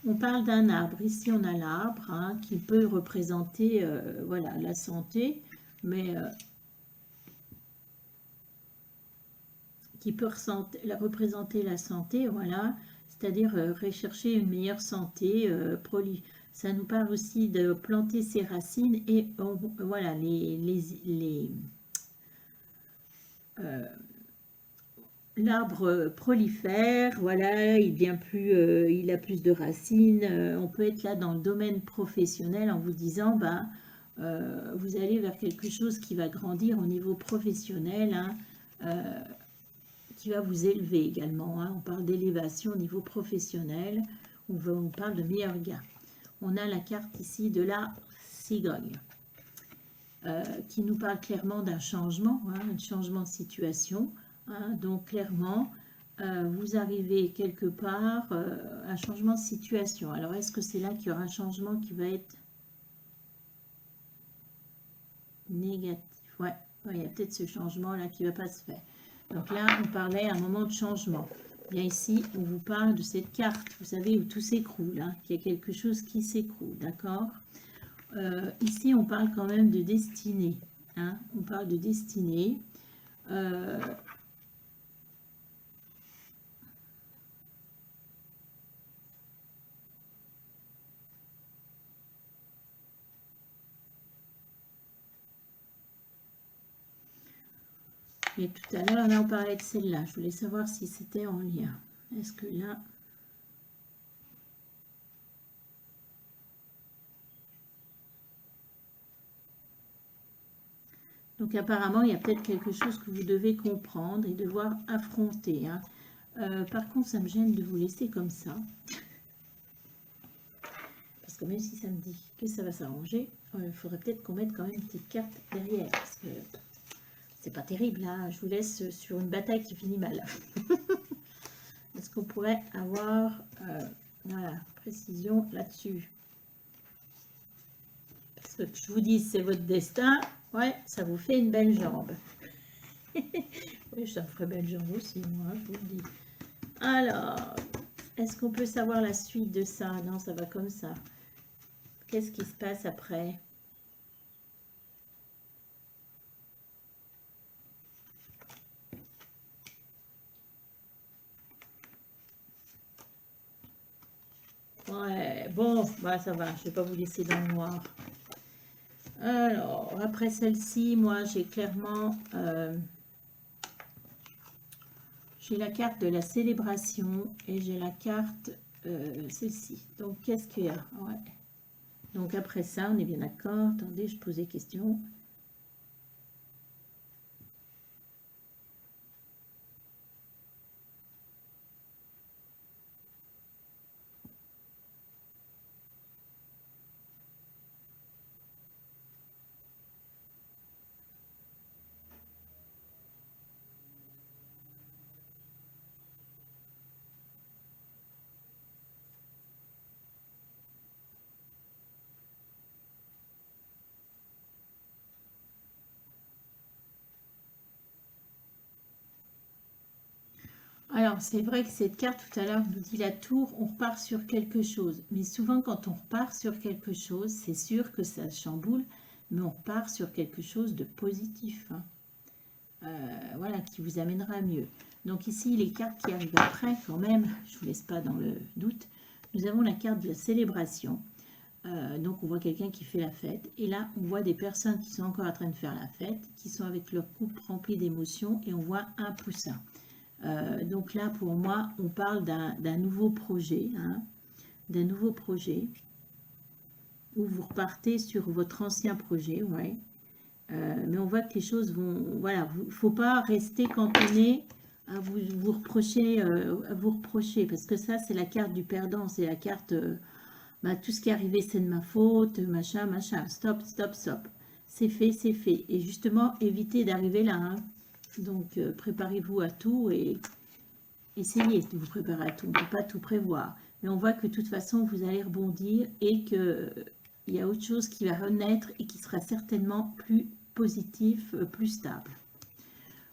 On parle d'un arbre. Ici, on a l'arbre, hein, qui peut représenter voilà, la santé. mais qui peut représenter la santé, voilà, c'est-à-dire rechercher une meilleure santé, ça nous parle aussi de planter ses racines et voilà, l'arbre prolifère, voilà, il devient plus, il a plus de racines. On peut être là dans le domaine professionnel en vous disant, ben, vous allez vers quelque chose qui va grandir au niveau professionnel, hein, qui va vous élever également, hein. On parle d'élévation au niveau professionnel, on parle de meilleur gain. On a la carte ici de la cigogne, qui nous parle clairement d'un changement, hein, un changement de situation. Hein, donc clairement, vous arrivez quelque part, un changement de situation. Alors est-ce que c'est là qu'il y aura un changement qui va être négatif? Ouais, il y a peut-être ce changement là qui ne va pas se faire. Donc là, on parlait à un moment de changement. Bien ici, on vous parle de cette carte, vous savez, où tout s'écroule, hein, qu'il y a quelque chose qui s'écroule, d'accord? Ici, on parle quand même de destinée. Hein, on parle de destinée. Et tout à l'heure, là, on parlait de celle-là. Je voulais savoir si c'était en lien. Est-ce que là... Donc apparemment, il y a peut-être quelque chose que vous devez comprendre et devoir affronter. Hein. Par contre, ça me gêne de vous laisser comme ça. Parce que même si ça me dit que ça va s'arranger, il faudrait peut-être qu'on mette quand même une petite carte derrière. Parce que c'est pas terrible, là. Je vous laisse sur une bataille qui finit mal. Est-ce qu'on pourrait avoir voilà, précision là-dessus? Parce que je vous dis, c'est votre destin. Ouais, ça vous fait une belle jambe. Oui, ça me ferait belle jambe aussi, moi, je vous le dis. Alors, est-ce qu'on peut savoir la suite de ça? Non, ça va comme ça. Qu'est-ce qui se passe après? Ouais, bon, bah ça va, je ne vais pas vous laisser dans le noir. Alors, après celle-ci, moi, j'ai clairement... j'ai la carte de la célébration et j'ai la carte, celle-ci. Donc, qu'est-ce qu'il y a? Ouais. Donc, après ça, on est bien d'accord. Attendez, je pose des questions. Alors, c'est vrai que cette carte, tout à l'heure, nous dit la tour, on repart sur quelque chose. Mais souvent, quand on repart sur quelque chose, c'est sûr que ça chamboule, mais on repart sur quelque chose de positif. Hein. Voilà, qui vous amènera mieux. Donc ici, les cartes qui arrivent après, quand même, je ne vous laisse pas dans le doute, nous avons la carte de la célébration. Donc, on voit quelqu'un qui fait la fête. Et là, on voit des personnes qui sont encore en train de faire la fête, qui sont avec leur coupe remplie d'émotions, et on voit un poussin. Donc là, pour moi, on parle d'un nouveau projet, hein, d'un nouveau projet, où vous repartez sur votre ancien projet, ouais. Mais on voit que les choses vont... Voilà, il ne faut pas rester cantonné à vous reprocher, parce que ça, c'est la carte du perdant, c'est la carte... bah, tout ce qui est arrivé, c'est de ma faute, machin, machin. Stop, stop, stop. C'est fait, c'est fait. Et justement, évitez d'arriver là, hein. Donc, préparez-vous à tout et essayez de vous préparer à tout. On ne peut pas tout prévoir. Mais on voit que de toute façon, vous allez rebondir et qu'il y a autre chose qui va renaître et qui sera certainement plus positif, plus stable.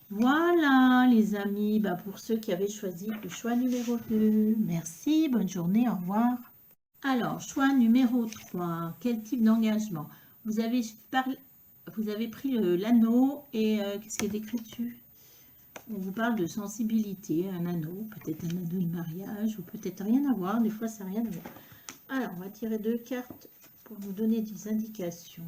Voilà, les amis, bah, pour ceux qui avaient choisi le choix numéro 2. Merci, bonne journée, au revoir. Alors, choix numéro 3. Quel type d'engagement? Vous avez parlé... vous avez pris l'anneau et qu'est-ce qui est écrit dessus? On vous parle de sensibilité, un anneau, peut-être un anneau de mariage, ou peut-être rien à voir, des fois ça n'a rien à voir. Alors, on va tirer 2 cartes pour nous donner des indications.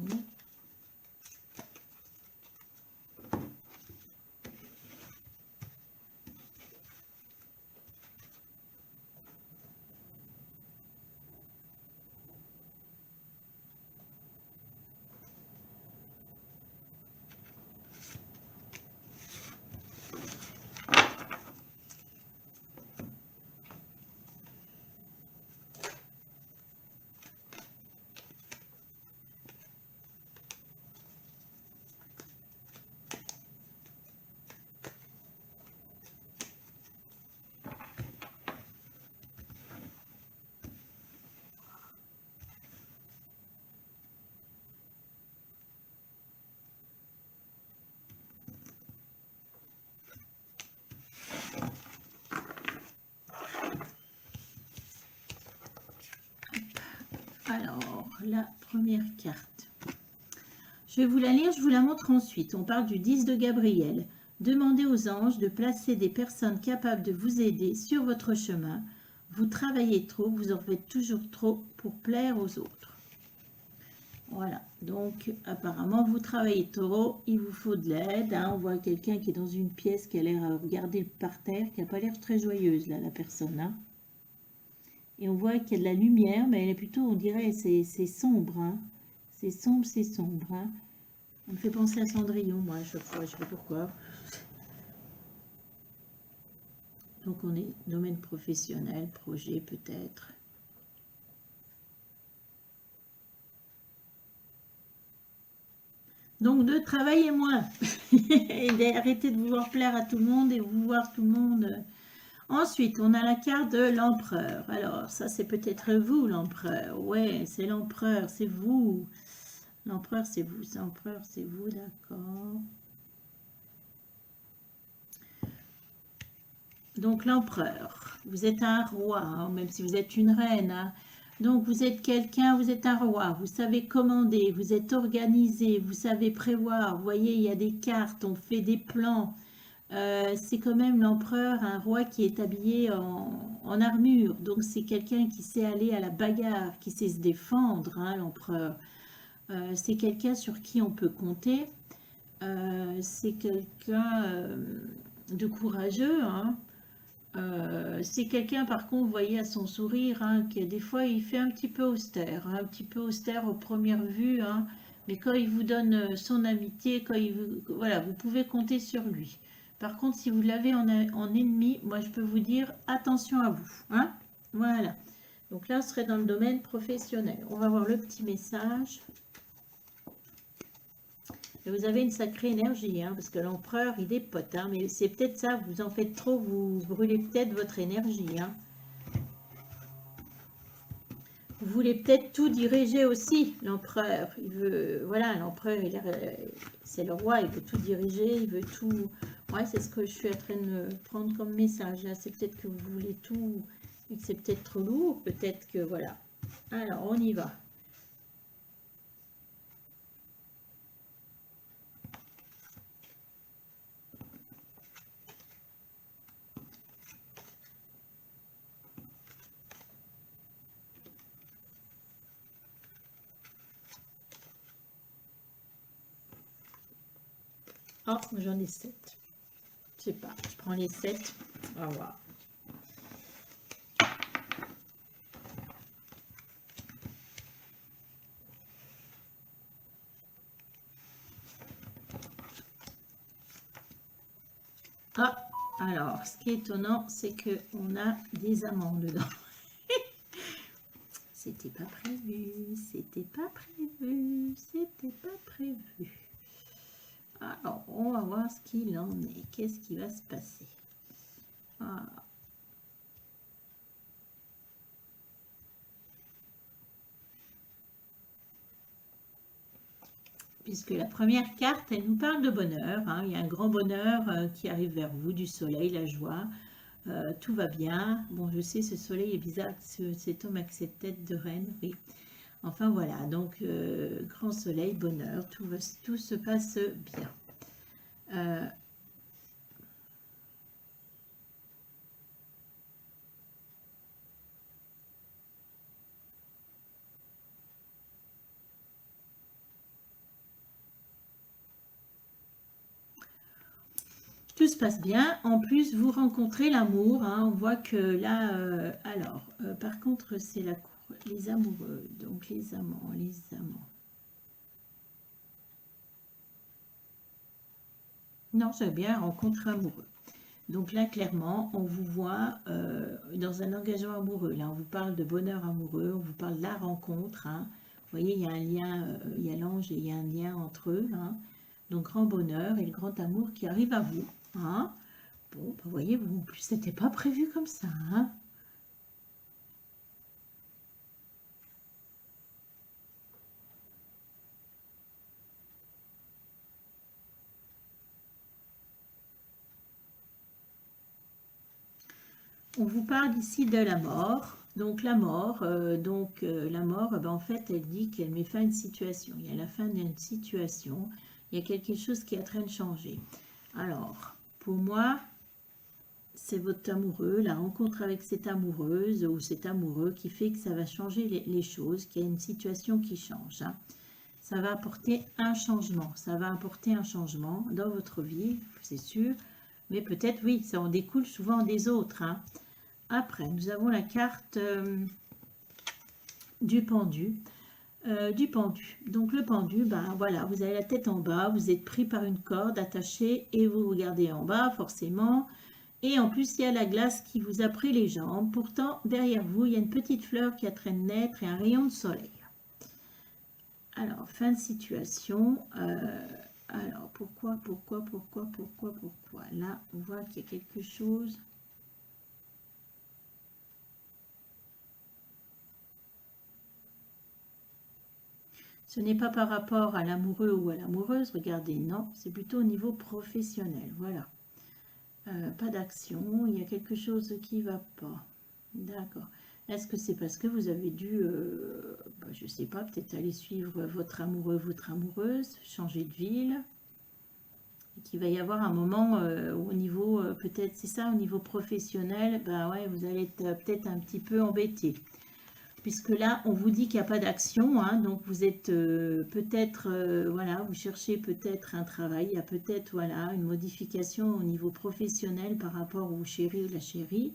Alors, la première carte. Je vais vous la lire, je vous la montre ensuite. On parle du 10 de Gabriel. Demandez aux anges de placer des personnes capables de vous aider sur votre chemin. Vous travaillez trop, vous en faites toujours trop pour plaire aux autres. Voilà, donc apparemment vous travaillez trop, il vous faut de l'aide. Hein. On voit quelqu'un qui est dans une pièce qui a l'air à regarder par terre, qui n'a pas l'air très joyeuse, là, la personne. Hein. Et on voit qu'il y a de la lumière, mais elle est plutôt, on dirait, c'est sombre. Hein. C'est sombre, c'est sombre. Hein. On me fait penser à Cendrillon, moi, à chaque fois, je sais pas pourquoi. Donc on est domaine professionnel, projet peut-être. Donc de travailler moins. Et d'arrêter de vouloir plaire à tout le monde et vouloir tout le monde. Ensuite, on a la carte de l'empereur. Alors, ça c'est peut-être vous, l'empereur. Ouais, c'est l'empereur, c'est vous. L'empereur, c'est vous. L'empereur, c'est vous, d'accord. Donc l'empereur, vous êtes un roi, hein, même si vous êtes une reine. Hein. Donc vous êtes quelqu'un, vous êtes un roi, vous savez commander, vous êtes organisé, vous savez prévoir. Vous voyez, il y a des cartes, on fait des plans. C'est quand même l'empereur, un roi qui est habillé en armure. Donc c'est quelqu'un qui sait aller à la bagarre, qui sait se défendre, hein, l'empereur. C'est quelqu'un sur qui on peut compter. C'est quelqu'un de courageux, hein. C'est quelqu'un, par contre, vous voyez à son sourire, hein, qui des fois il fait un petit peu austère, hein, un petit peu austère aux premières vues, hein, mais quand il vous donne son amitié, voilà, vous pouvez compter sur lui. Par contre, si vous l'avez en ennemi, moi je peux vous dire attention à vous, hein, voilà. Donc là, on serait dans le domaine professionnel. On va voir le petit message. Et vous avez une sacrée énergie, hein, parce que l'empereur, il dépote, hein, mais c'est peut-être ça, vous en faites trop, vous brûlez peut-être votre énergie. Hein. Vous voulez peut-être tout diriger aussi, l'empereur. Il veut, voilà, l'empereur, c'est le roi, il veut tout diriger, il veut tout. Ouais, c'est ce que je suis en train de prendre comme message. Là, c'est peut-être que vous voulez tout, et que c'est peut-être trop lourd, peut-être que voilà. Alors, on y va. Oh, j'en ai 7. Je sais pas, je prends les 7. On va voir. Ah, alors, ce qui est étonnant, c'est qu'on a des amants dedans. C'était pas prévu, c'était pas prévu, c'était pas prévu. Alors, on va voir ce qu'il en est. Qu'est-ce qui va se passer? Ah. Puisque la première carte, elle nous parle de bonheur. Hein. Il y a un grand bonheur qui arrive vers vous, du soleil, la joie. Tout va bien. Bon, je sais, ce soleil est bizarre. Cet homme avec cette tête de reine, oui. Enfin voilà, donc grand soleil, bonheur, tout se passe bien. Tout se passe bien. En plus, vous rencontrez l'amour. Hein. On voit que là, par contre, c'est les amoureux. Donc, les amants, les amants. Non, c'est bien, rencontre amoureux. Donc là, clairement, on vous voit dans un engagement amoureux. Là, on vous parle de bonheur amoureux, on vous parle de la rencontre. Hein. Vous voyez, il y a un lien, il y a l'ange et il y a un lien entre eux. Hein. Donc, grand bonheur et le grand amour qui arrive à vous. Hein. Bon, bah, vous voyez, vous, en plus, c'était pas prévu comme ça. Hein. On vous parle ici de la mort. Donc la mort, ben, en fait, elle dit qu'elle met fin à une situation. Il y a la fin d'une situation. Il y a quelque chose qui est en train de changer. Alors, pour moi, c'est votre amoureux, la rencontre avec cette amoureuse ou cet amoureux qui fait que ça va changer les choses, qu'il y a une situation qui change. Hein. Ça va apporter un changement. Ça va apporter un changement dans votre vie, c'est sûr. Mais peut-être, oui, ça en découle souvent des autres. Hein. Après, nous avons la carte du pendu. Donc le pendu, ben voilà, vous avez la tête en bas, vous êtes pris par une corde attachée et vous regardez en bas forcément. Et en plus, il y a la glace qui vous a pris les jambes. Pourtant, derrière vous, il y a une petite fleur qui est en train de naître et un rayon de soleil. Alors, fin de situation. Alors, pourquoi Là, on voit qu'il y a quelque chose. Ce n'est pas par rapport à l'amoureux ou à l'amoureuse, regardez, non, c'est plutôt au niveau professionnel, voilà. Pas d'action, il y a quelque chose qui ne va pas. D'accord. Est-ce que c'est parce que vous avez dû, je ne sais pas, peut-être aller suivre votre amoureux, votre amoureuse, changer de ville, et qu'il va y avoir un moment au niveau, peut-être, c'est ça, au niveau professionnel, ben ouais, vous allez être peut-être un petit peu embêté. Puisque là, on vous dit qu'il n'y a pas d'action, hein, donc vous êtes peut-être, voilà, vous cherchez peut-être un travail, il y a peut-être, voilà, une modification au niveau professionnel par rapport au chéri ou la chérie.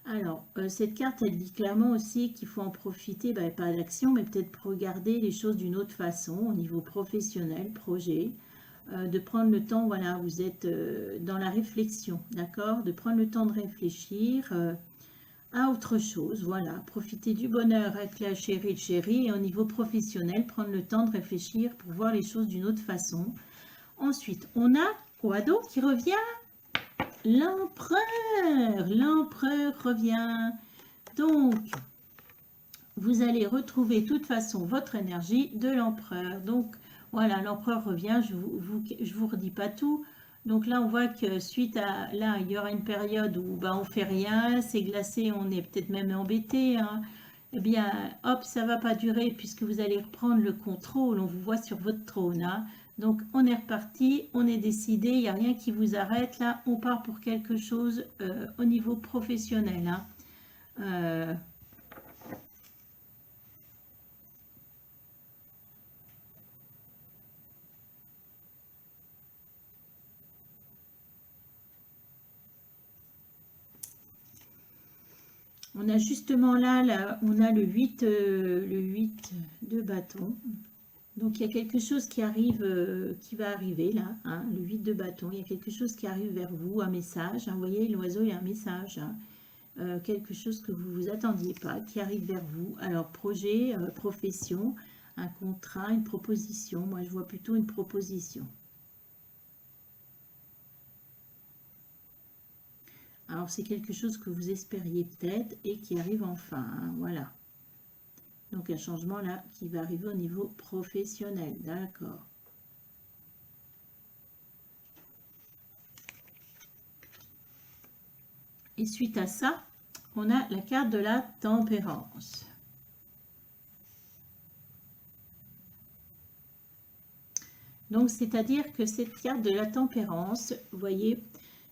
Alors, cette carte, elle dit clairement aussi qu'il faut en profiter, ben, pas d'action, mais peut-être regarder les choses d'une autre façon, au niveau professionnel, projet, de prendre le temps, voilà, vous êtes dans la réflexion, d'accord, de prendre le temps de réfléchir, à autre chose, voilà, profiter du bonheur avec la chérie, le chéri, et au niveau professionnel, prendre le temps de réfléchir pour voir les choses d'une autre façon. Ensuite, on a quoi d'autre qui revient? L'empereur, l'empereur revient. Donc, vous allez retrouver de toute façon votre énergie de l'empereur. Donc, voilà, l'empereur revient, je vous redis pas tout. Donc là, on voit que suite à là, il y aura une période où ben, on fait rien, c'est glacé, on est peut-être même embêté. Hein. Eh bien, hop, ça va pas durer puisque vous allez reprendre le contrôle. On vous voit sur votre trône. Hein. Donc, on est reparti, on est décidé, il n'y a rien qui vous arrête. Là, on part pour quelque chose au niveau professionnel. Hein. On a justement là, on a le 8 de bâton. Donc il y a quelque chose qui arrive, qui va arriver là, hein, le 8 de bâton. Il y a quelque chose qui arrive vers vous, un message. Hein, vous voyez, l'oiseau, il y a un message. Hein, quelque chose que vous ne vous attendiez pas, qui arrive vers vous. Alors projet, profession, un contrat, une proposition. Moi, je vois plutôt une proposition. Alors, c'est quelque chose que vous espériez peut-être et qui arrive enfin. Hein, voilà. Donc, un changement là qui va arriver au niveau professionnel. D'accord. Et suite à ça, on a la carte de la tempérance. Donc, c'est-à-dire que cette carte de la tempérance, vous voyez,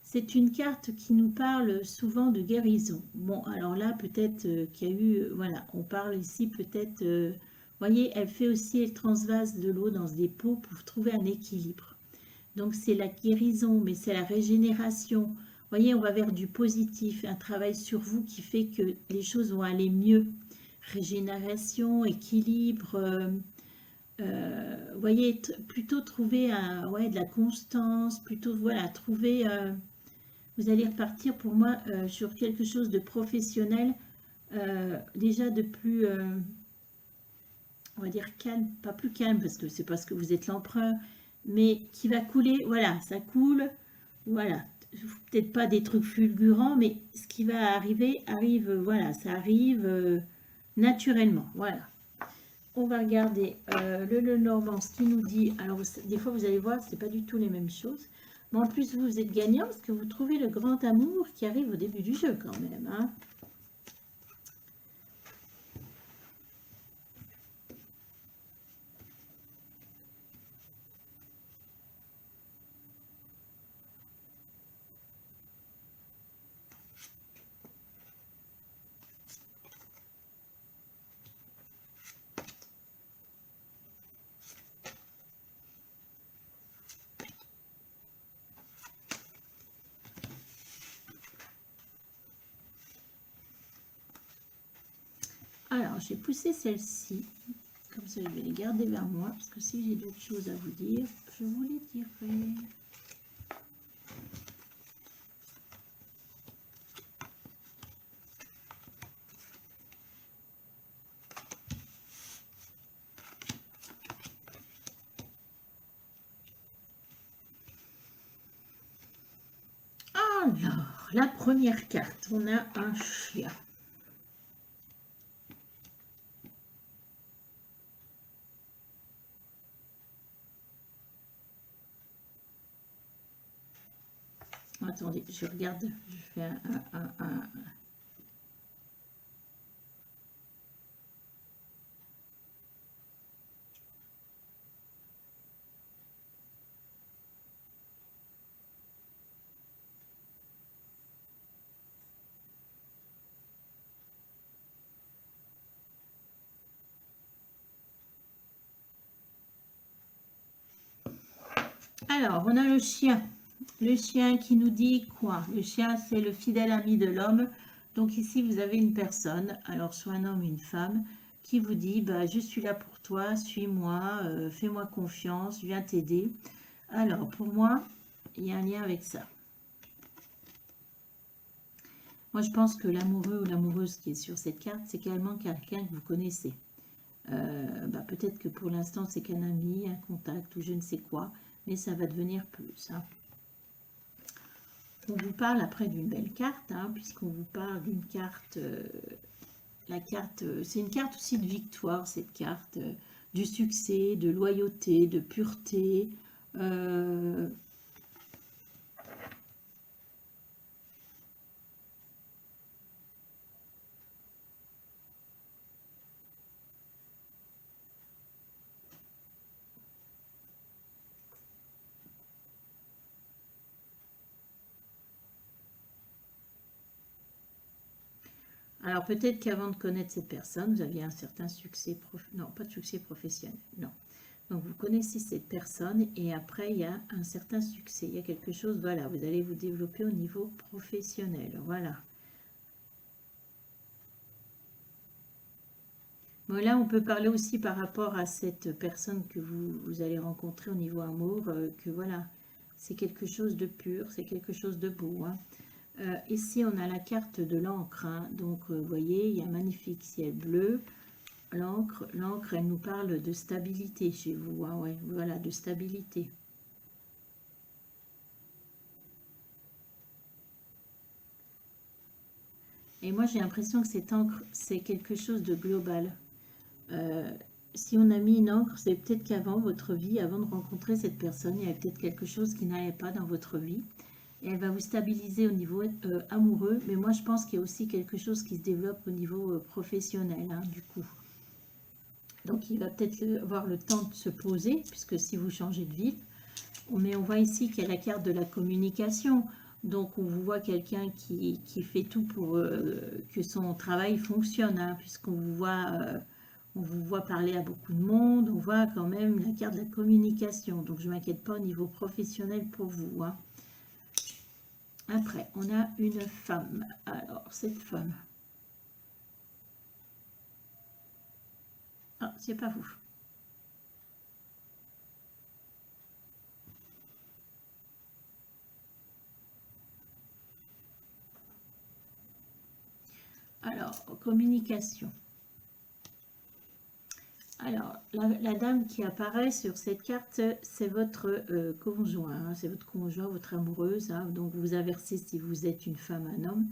c'est une carte qui nous parle souvent de guérison. Bon, alors là, peut-être qu'il y a eu, voilà, on parle ici peut-être, vous voyez, elle fait aussi, elle transvase de l'eau dans des pots pour trouver un équilibre. Donc, c'est la guérison, mais c'est la régénération. Vous voyez, on va vers du positif, un travail sur vous qui fait que les choses vont aller mieux. Régénération, équilibre, vous voyez, plutôt trouver ouais, de la constance, plutôt, voilà, trouver, vous allez repartir pour moi sur quelque chose de professionnel, déjà de plus, on va dire calme, pas plus calme, parce que c'est parce que vous êtes l'empereur, mais qui va couler, voilà, ça coule, voilà, peut-être pas des trucs fulgurants, mais ce qui va arriver, arrive, voilà, ça arrive naturellement, voilà. On va regarder le Lenormand, ce qui nous dit. Alors, des fois, vous allez voir, c'est pas du tout les mêmes choses. Mais en plus, vous êtes gagnant parce que vous trouvez le grand amour qui arrive au début du jeu quand même. Hein. Alors, j'ai poussé celle-ci. Comme ça, je vais les garder vers moi. Parce que si j'ai d'autres choses à vous dire, je vous les dirai. Alors, la première carte, on a un chien. Attendez, je regarde, je fais un. Alors, on a le chien. Le chien qui nous dit quoi? Le chien, c'est le fidèle ami de l'homme. Donc ici, vous avez une personne, alors soit un homme ou une femme, qui vous dit, bah, je suis là pour toi, suis-moi, fais-moi confiance, je viens t'aider. Alors, pour moi, il y a un lien avec ça. Moi, je pense que l'amoureux ou l'amoureuse qui est sur cette carte, c'est également quelqu'un que vous connaissez. Bah, peut-être que pour l'instant, c'est qu'un ami, un contact ou je ne sais quoi, mais ça va devenir plus. Hein. On vous parle après d'une belle carte, hein, puisqu'on vous parle d'une carte, la carte, c'est une carte aussi de victoire, cette carte, du succès, de loyauté, de pureté. Alors peut-être qu'avant de connaître cette personne, vous aviez un certain succès, non, pas de succès professionnel, non. Donc vous connaissez cette personne et après il y a un certain succès, il y a quelque chose, voilà, vous allez vous développer au niveau professionnel, voilà. Bon, là on peut parler aussi par rapport à cette personne que vous allez rencontrer au niveau amour, que voilà, c'est quelque chose de pur, c'est quelque chose de beau, hein. Ici, on a la carte de l'encre. Hein. Donc, vous voyez, il y a un magnifique ciel bleu. L'encre, elle nous parle de stabilité chez vous. Hein, ouais, voilà, de stabilité. Et moi, j'ai l'impression que cette encre, c'est quelque chose de global. Si on a mis une encre, c'est peut-être qu'avant votre vie, avant de rencontrer cette personne, il y avait peut-être quelque chose qui n'allait pas dans votre vie. Et elle va vous stabiliser au niveau amoureux, mais moi je pense qu'il y a aussi quelque chose qui se développe au niveau professionnel, hein, du coup. Donc, il va peut-être avoir le temps de se poser, puisque si vous changez de ville, mais on voit ici qu'il y a la carte de la communication. Donc, on vous voit quelqu'un qui fait tout pour que son travail fonctionne, hein, puisqu'on on vous voit parler à beaucoup de monde. On voit quand même la carte de la communication. Donc, je ne m'inquiète pas au niveau professionnel pour vous, hein. Après, on a une femme. Alors, cette femme. Ah, c'est pas vous. Alors, communication. Alors, la dame qui apparaît sur cette carte, c'est votre conjoint, hein, c'est votre conjoint, votre amoureuse, hein, donc vous inversez si vous êtes une femme, un homme.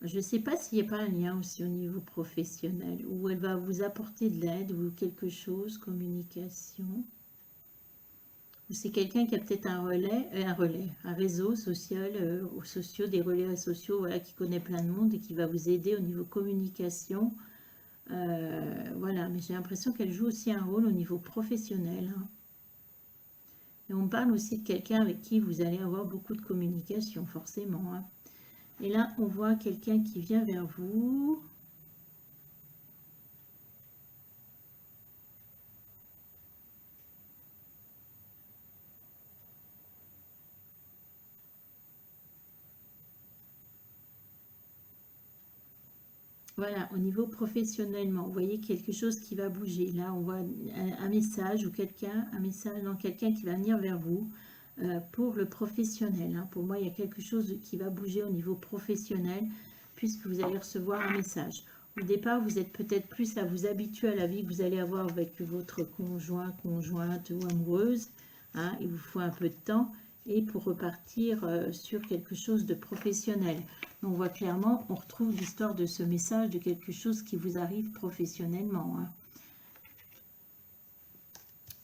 Je ne sais pas s'il n'y a pas un lien aussi au niveau professionnel, où elle va vous apporter de l'aide ou quelque chose, communication. Ou c'est quelqu'un qui a peut-être un réseau social, des relais sociaux, voilà, qui connaît plein de monde et qui va vous aider au niveau communication. Voilà, mais j'ai l'impression qu'elle joue aussi un rôle au niveau professionnel, hein. Et on parle aussi de quelqu'un avec qui vous allez avoir beaucoup de communication, forcément, hein. Et là, on voit quelqu'un qui vient vers vous. Voilà, au niveau professionnellement, vous voyez quelque chose qui va bouger. Là, on voit un message ou un message dans quelqu'un qui va venir vers vous pour le professionnel, hein. Pour moi, il y a quelque chose qui va bouger au niveau professionnel puisque vous allez recevoir un message. Au départ, vous êtes peut-être plus à vous habituer à la vie que vous allez avoir avec votre conjoint, conjointe ou amoureuse, hein. Il vous faut un peu de temps et pour repartir sur quelque chose de professionnel. On voit clairement, on retrouve l'histoire de ce message, de quelque chose qui vous arrive professionnellement, hein.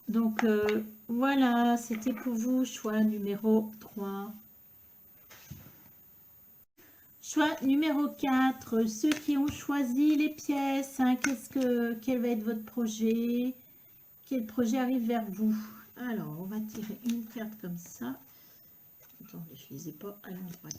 Donc, voilà, c'était pour vous, choix numéro 3. Choix numéro 4, ceux qui ont choisi les pièces, hein, quel va être votre projet? Quel projet arrive vers vous? Alors, on va tirer une carte comme ça. Attendez, je ne les ai pas à l'endroit.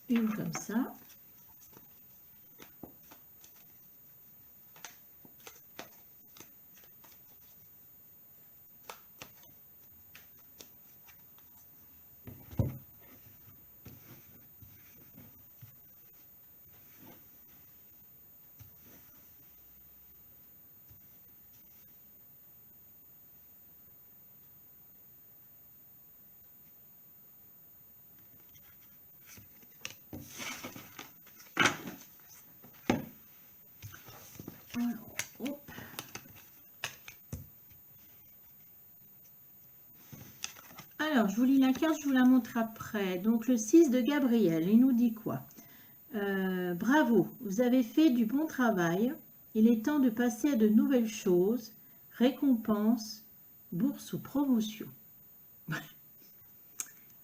Une comme ça. Alors, hop. Alors, je vous lis la carte, je vous la montre après. Donc, le 6 de Gabriel, il nous dit quoi? Bravo, vous avez fait du bon travail. Il est temps de passer à de nouvelles choses. Récompense, bourse ou promotion.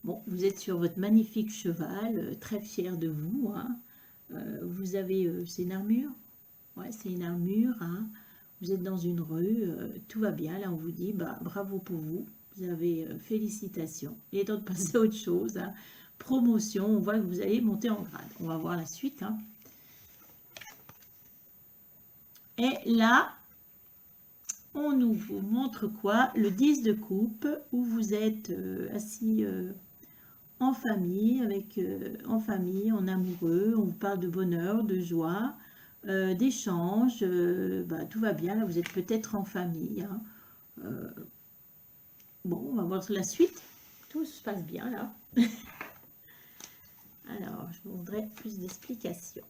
Bon, vous êtes sur votre magnifique cheval, très fier de vous, hein. Vous avez, c'est une armure? Ouais, c'est une armure, hein. Vous êtes dans une rue, tout va bien. Là, on vous dit, bah, bravo pour vous. Vous avez félicitations. Il est temps de passer à autre chose, hein. Promotion, on voit que vous allez monter en grade. On va voir la suite, hein. Et là, on nous vous montre quoi? Le 10 de coupe, où vous êtes assis en famille, en famille, en amoureux. On vous parle de bonheur, de joie, d'échange. Bah, tout va bien. Là, vous êtes peut-être en famille, hein. Bon, on va voir la suite. Tout se passe bien là. Alors, je voudrais plus d'explications.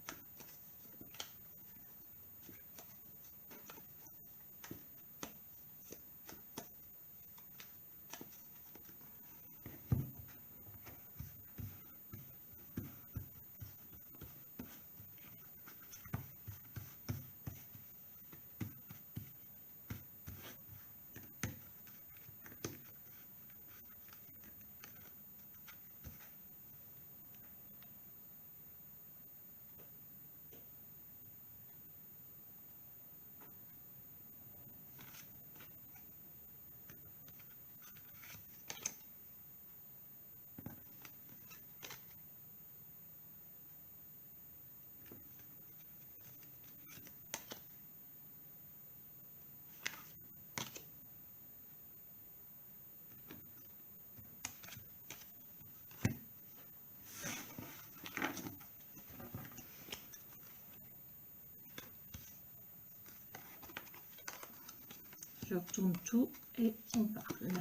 Je retourne tout et on parle.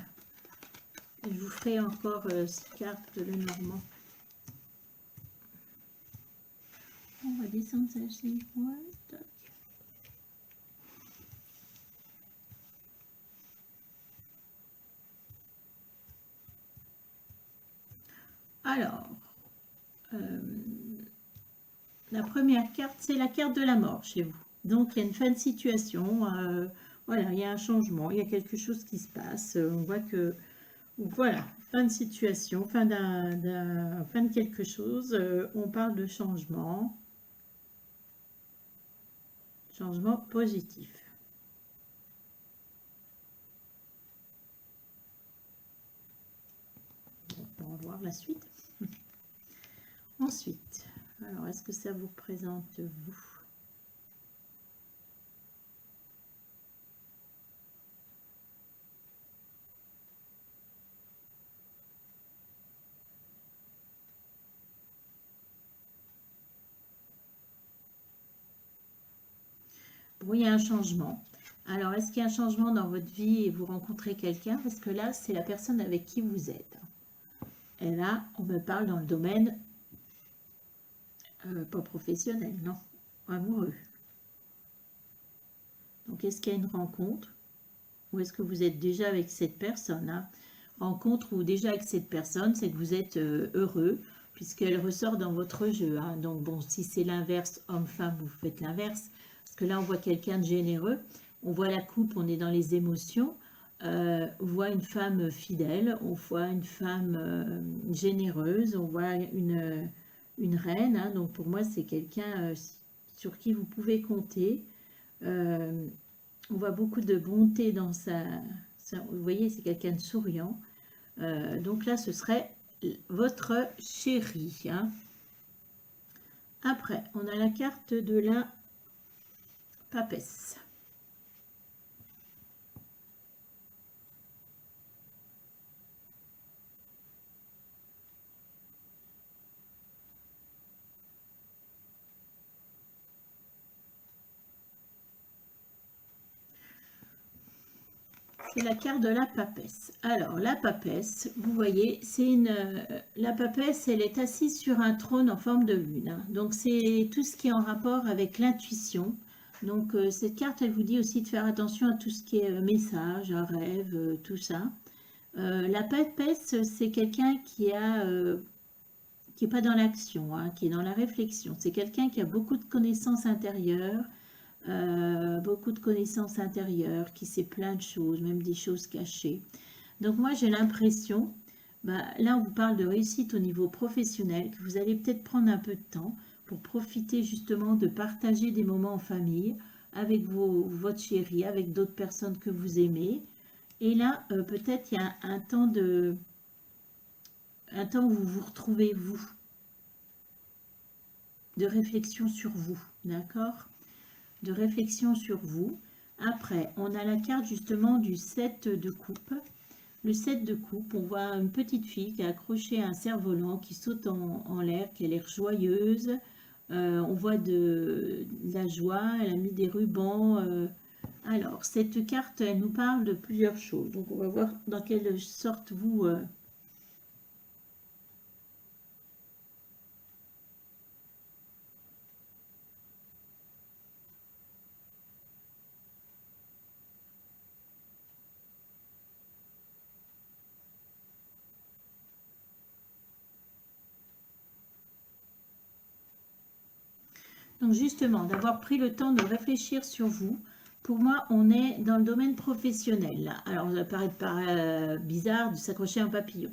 Et je vous ferai encore 6 cartes de Normand. On va descendre celle-ci. Ouais, alors, la première carte, c'est la carte de la mort chez vous. Donc, il y a une fin de situation. Voilà, il y a un changement, il y a quelque chose qui se passe. On voit que, voilà, fin de situation, fin de quelque chose. On parle de changement. Changement positif. On va voir la suite. Ensuite, alors, est-ce que ça vous représente vous? Bon, il y a un changement. Alors, est-ce qu'il y a un changement dans votre vie et vous rencontrez quelqu'un? Parce que là, c'est la personne avec qui vous êtes. Et là, on me parle dans le domaine pas professionnel, non, amoureux. Donc, est-ce qu'il y a une rencontre? Ou est-ce que vous êtes déjà avec cette personne, hein? Rencontre ou déjà avec cette personne, c'est que vous êtes heureux, puisqu'elle ressort dans votre jeu, hein. Donc, bon, si c'est l'inverse, homme-femme, vous faites l'inverse. Parce que là, on voit quelqu'un de généreux. On voit la coupe, on est dans les émotions. On voit une femme fidèle, on voit une femme généreuse, on voit une reine, hein. Donc, pour moi, c'est quelqu'un sur qui vous pouvez compter. On voit beaucoup de bonté dans vous voyez, c'est quelqu'un de souriant. Donc là, ce serait votre chéri, hein. Après, on a la carte de la papesse. C'est la carte de la papesse. Alors, la papesse, vous voyez, c'est la papesse, elle est assise sur un trône en forme de lune, hein. Donc, c'est tout ce qui est en rapport avec l'intuition. Donc, cette carte, elle vous dit aussi de faire attention à tout ce qui est message, rêve, tout ça. La papesse, c'est quelqu'un qui est pas dans l'action, hein, qui est dans la réflexion. C'est quelqu'un qui a beaucoup de connaissances intérieures, qui sait plein de choses, même des choses cachées. Donc moi j'ai l'impression, là on vous parle de réussite au niveau professionnel, que vous allez peut-être prendre un peu de temps pour profiter justement de partager des moments en famille avec votre chéri, avec d'autres personnes que vous aimez. Et là peut-être il y a un temps où vous vous retrouvez vous, de réflexion sur vous, d'accord? De réflexion sur vous. Après, on a la carte justement du 7 de coupe. Le 7 de coupe, on voit une petite fille qui a accroché un cerf-volant, qui saute en l'air, qui a l'air joyeuse. On voit de la joie, elle a mis des rubans. Alors, cette carte, elle nous parle de plusieurs choses. Donc, on va voir dans quelle sorte vous... Donc justement, d'avoir pris le temps de réfléchir sur vous, pour moi, on est dans le domaine professionnel. Là. Alors, ça paraît bizarre de s'accrocher à un papillon.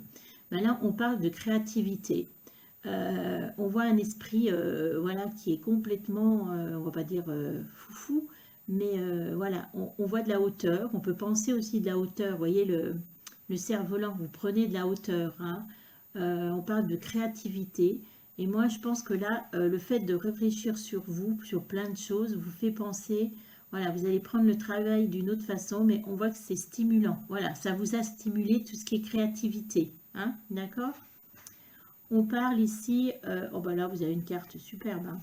Mais là, on parle de créativité. On voit un esprit voilà, qui est complètement, on va pas dire foufou, mais voilà, on voit de la hauteur. On peut penser aussi de la hauteur. Vous voyez, le cerf-volant, vous prenez de la hauteur, hein. On parle de créativité. Et moi, je pense que là, le fait de réfléchir sur vous, sur plein de choses, vous fait penser, voilà, vous allez prendre le travail d'une autre façon, mais on voit que c'est stimulant. Voilà, ça vous a stimulé tout ce qui est créativité, hein, d'accord? On parle ici, oh bah là, vous avez une carte superbe, hein.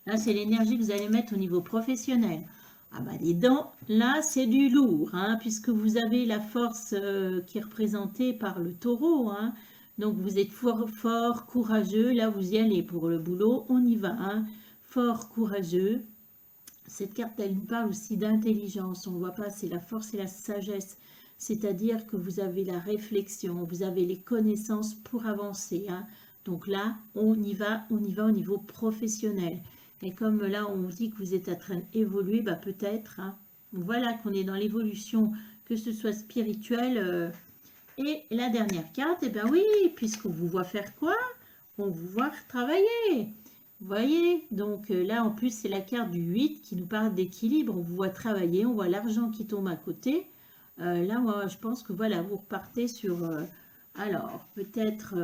Là, c'est l'énergie que vous allez mettre au niveau professionnel. Ah bah dis donc, là, c'est du lourd, hein, puisque vous avez la force qui est représentée par le taureau. Hein. Donc, vous êtes fort, fort, courageux. Là, vous y allez pour le boulot. On y va. Hein. Fort, courageux. Cette carte, elle nous parle aussi d'intelligence. On ne voit pas, c'est la force et la sagesse. C'est-à-dire que vous avez la réflexion, vous avez les connaissances pour avancer. Hein. Donc là, on y va au niveau professionnel. Et comme là, on dit que vous êtes en train d'évoluer, bah peut-être, hein, voilà qu'on est dans l'évolution, que ce soit spirituel. Et la dernière carte, eh bien oui, puisqu'on vous voit faire quoi? On vous voit travailler. Vous voyez, donc là en plus c'est la carte du 8 qui nous parle d'équilibre, on vous voit travailler, on voit l'argent qui tombe à côté. Là moi je pense que voilà, vous repartez sur, alors peut-être,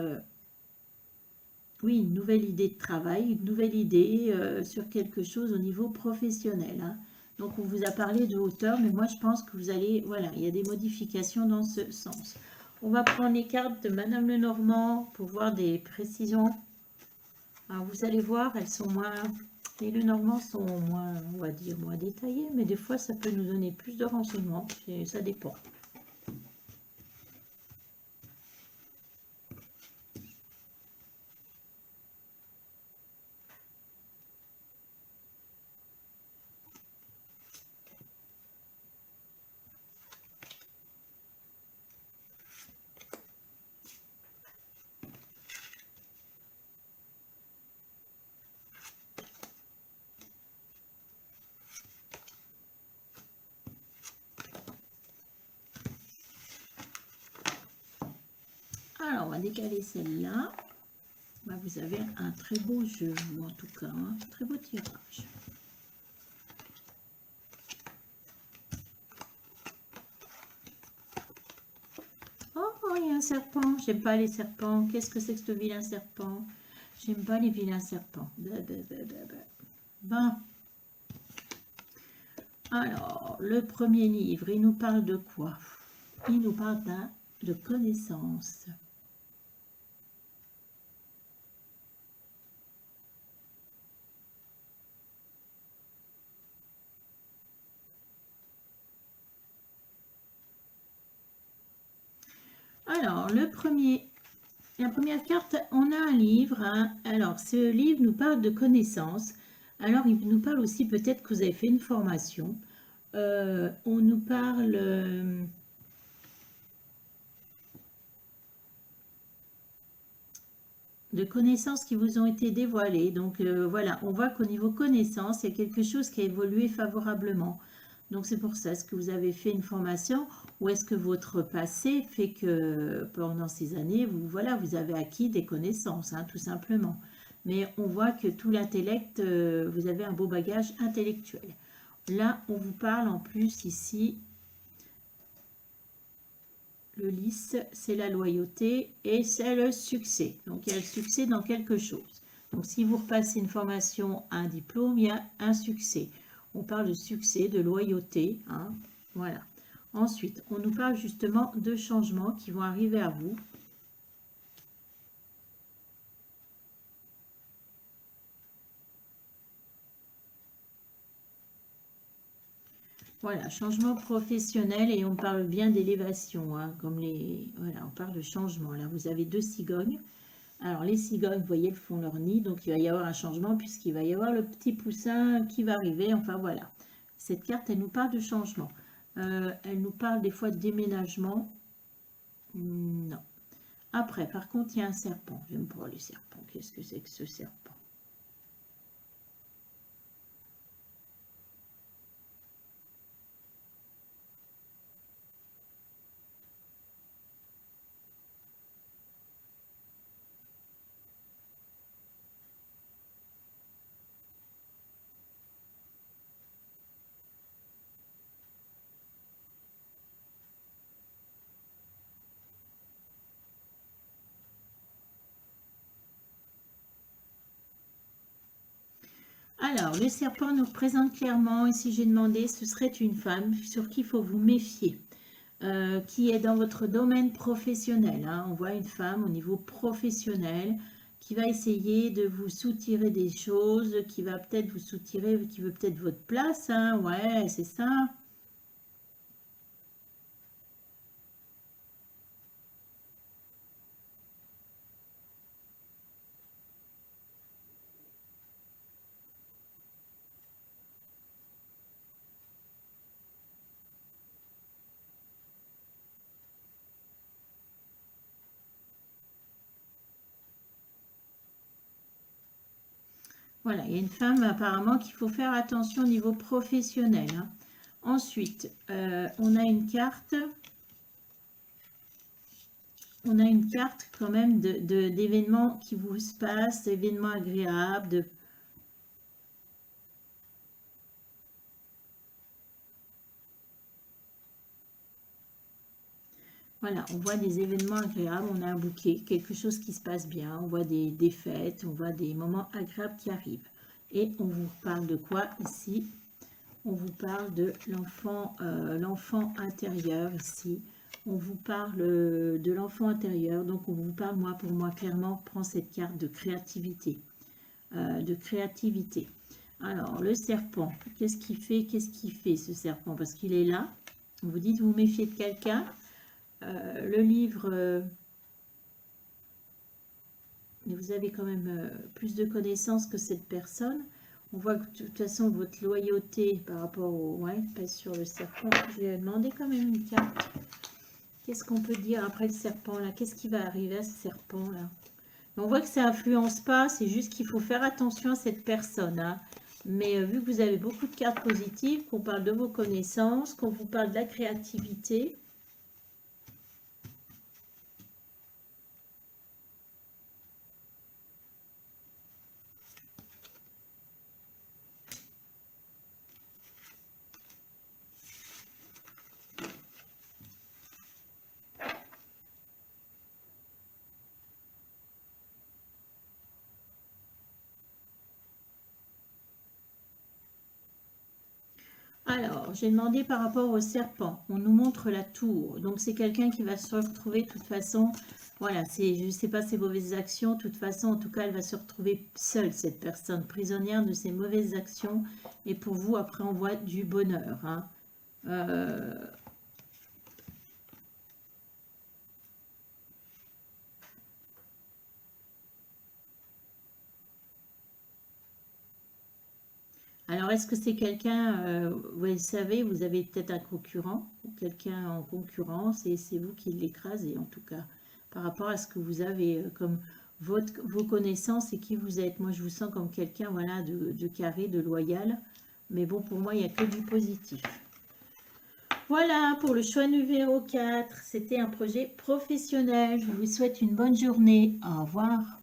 oui, une nouvelle idée de travail, une nouvelle idée sur quelque chose au niveau professionnel. Hein. Donc on vous a parlé de hauteur, mais moi je pense que vous allez, voilà, il y a des modifications dans ce sens. On va prendre les cartes de Madame Lenormand pour voir des précisions. Alors vous allez voir, elles sont moins, les Lenormand sont moins, on va dire, moins détaillées, mais des fois ça peut nous donner plus de renseignements, ça dépend. Alors on va décaler celle-là. Bah, vous avez un très beau jeu, ou en tout cas, un très beau tirage. Oh, il y a un serpent. J'aime pas les serpents. Qu'est-ce que c'est que ce vilain serpent? J'aime pas les vilains serpents. Ben. Alors, le premier livre, il nous parle de quoi? Il nous parle de connaissance. Alors, la première carte, on a un livre. Hein. Alors, ce livre nous parle de connaissances. Alors, il nous parle aussi peut-être que vous avez fait une formation. On nous parle de connaissances qui vous ont été dévoilées. Donc, voilà, on voit qu'au niveau connaissances, il y a quelque chose qui a évolué favorablement. Donc, c'est pour ça. Est-ce que vous avez fait une formation ou est-ce que votre passé fait que pendant ces années, voilà, vous avez acquis des connaissances, hein, tout simplement. Mais on voit que tout l'intellect, vous avez un beau bagage intellectuel. Là, on vous parle en plus ici, le lys, c'est la loyauté et c'est le succès. Donc, il y a le succès dans quelque chose. Donc, si vous repassez une formation, un diplôme, il y a un succès. On parle de succès, de loyauté. Hein, voilà. Ensuite, on nous parle justement de changements qui vont arriver à vous. Voilà, changement professionnel et on parle bien d'élévation, hein, comme les... Voilà, on parle de changement. Là, vous avez 2 cigognes. Alors, les cigognes, vous voyez, elles font leur nid, donc il va y avoir un changement puisqu'il va y avoir le petit poussin qui va arriver. Enfin, voilà. Cette carte, elle nous parle de changement. Elle nous parle des fois de déménagement. Non. Après, par contre, il y a un serpent. J'aime pas les serpents. Qu'est-ce que c'est que ce serpent? Alors, le serpent nous présente clairement, et si j'ai demandé, ce serait une femme sur qui il faut vous méfier, qui est dans votre domaine professionnel. Hein. On voit une femme au niveau professionnel qui va essayer de vous soutirer des choses, qui va peut-être vous soutirer, qui veut peut-être votre place, hein, ouais, c'est ça. Voilà, il y a une femme apparemment qu'il faut faire attention au niveau professionnel, hein. Ensuite, on a une carte. On a une carte quand même d'événements qui vous se passent, d'événements agréables. Voilà, on voit des événements agréables, on a un bouquet, quelque chose qui se passe bien, on voit des fêtes, on voit des moments agréables qui arrivent. Et on vous parle de quoi ici? On vous parle de l'enfant intérieur ici. On vous parle de l'enfant intérieur. Donc, on vous parle, moi, pour moi, clairement, prends cette carte de créativité. Alors, le serpent, qu'est-ce qu'il fait? Qu'est-ce qu'il fait, ce serpent? Parce qu'il est là. Vous dites, vous méfiez de quelqu'un. Le livre... vous avez quand même plus de connaissances que cette personne. On voit que de toute façon, votre loyauté par rapport au... Ouais, pèse sur le serpent. Je vais demander quand même une carte. Qu'est-ce qu'on peut dire après le serpent, là? Qu'est-ce qui va arriver à ce serpent, là? On voit que ça influence pas, c'est juste qu'il faut faire attention à cette personne, hein. Mais vu que vous avez beaucoup de cartes positives, qu'on parle de vos connaissances, qu'on vous parle de la créativité... Alors, j'ai demandé par rapport au serpent. On nous montre la tour. Donc, c'est quelqu'un qui va se retrouver de toute façon. Voilà, je ne sais pas ses mauvaises actions. De toute façon, en tout cas, elle va se retrouver seule, cette personne, prisonnière de ses mauvaises actions. Et pour vous, après, on voit du bonheur, hein. Alors, est-ce que c'est quelqu'un, vous le savez, vous avez peut-être un concurrent, ou quelqu'un en concurrence, et c'est vous qui l'écrasez, en tout cas, par rapport à ce que vous avez comme vos connaissances et qui vous êtes. Moi, je vous sens comme quelqu'un, voilà, de carré, de loyal, mais bon, pour moi, il n'y a que du positif. Voilà pour le choix numéro 4. C'était un projet professionnel. Je vous souhaite une bonne journée. Au revoir.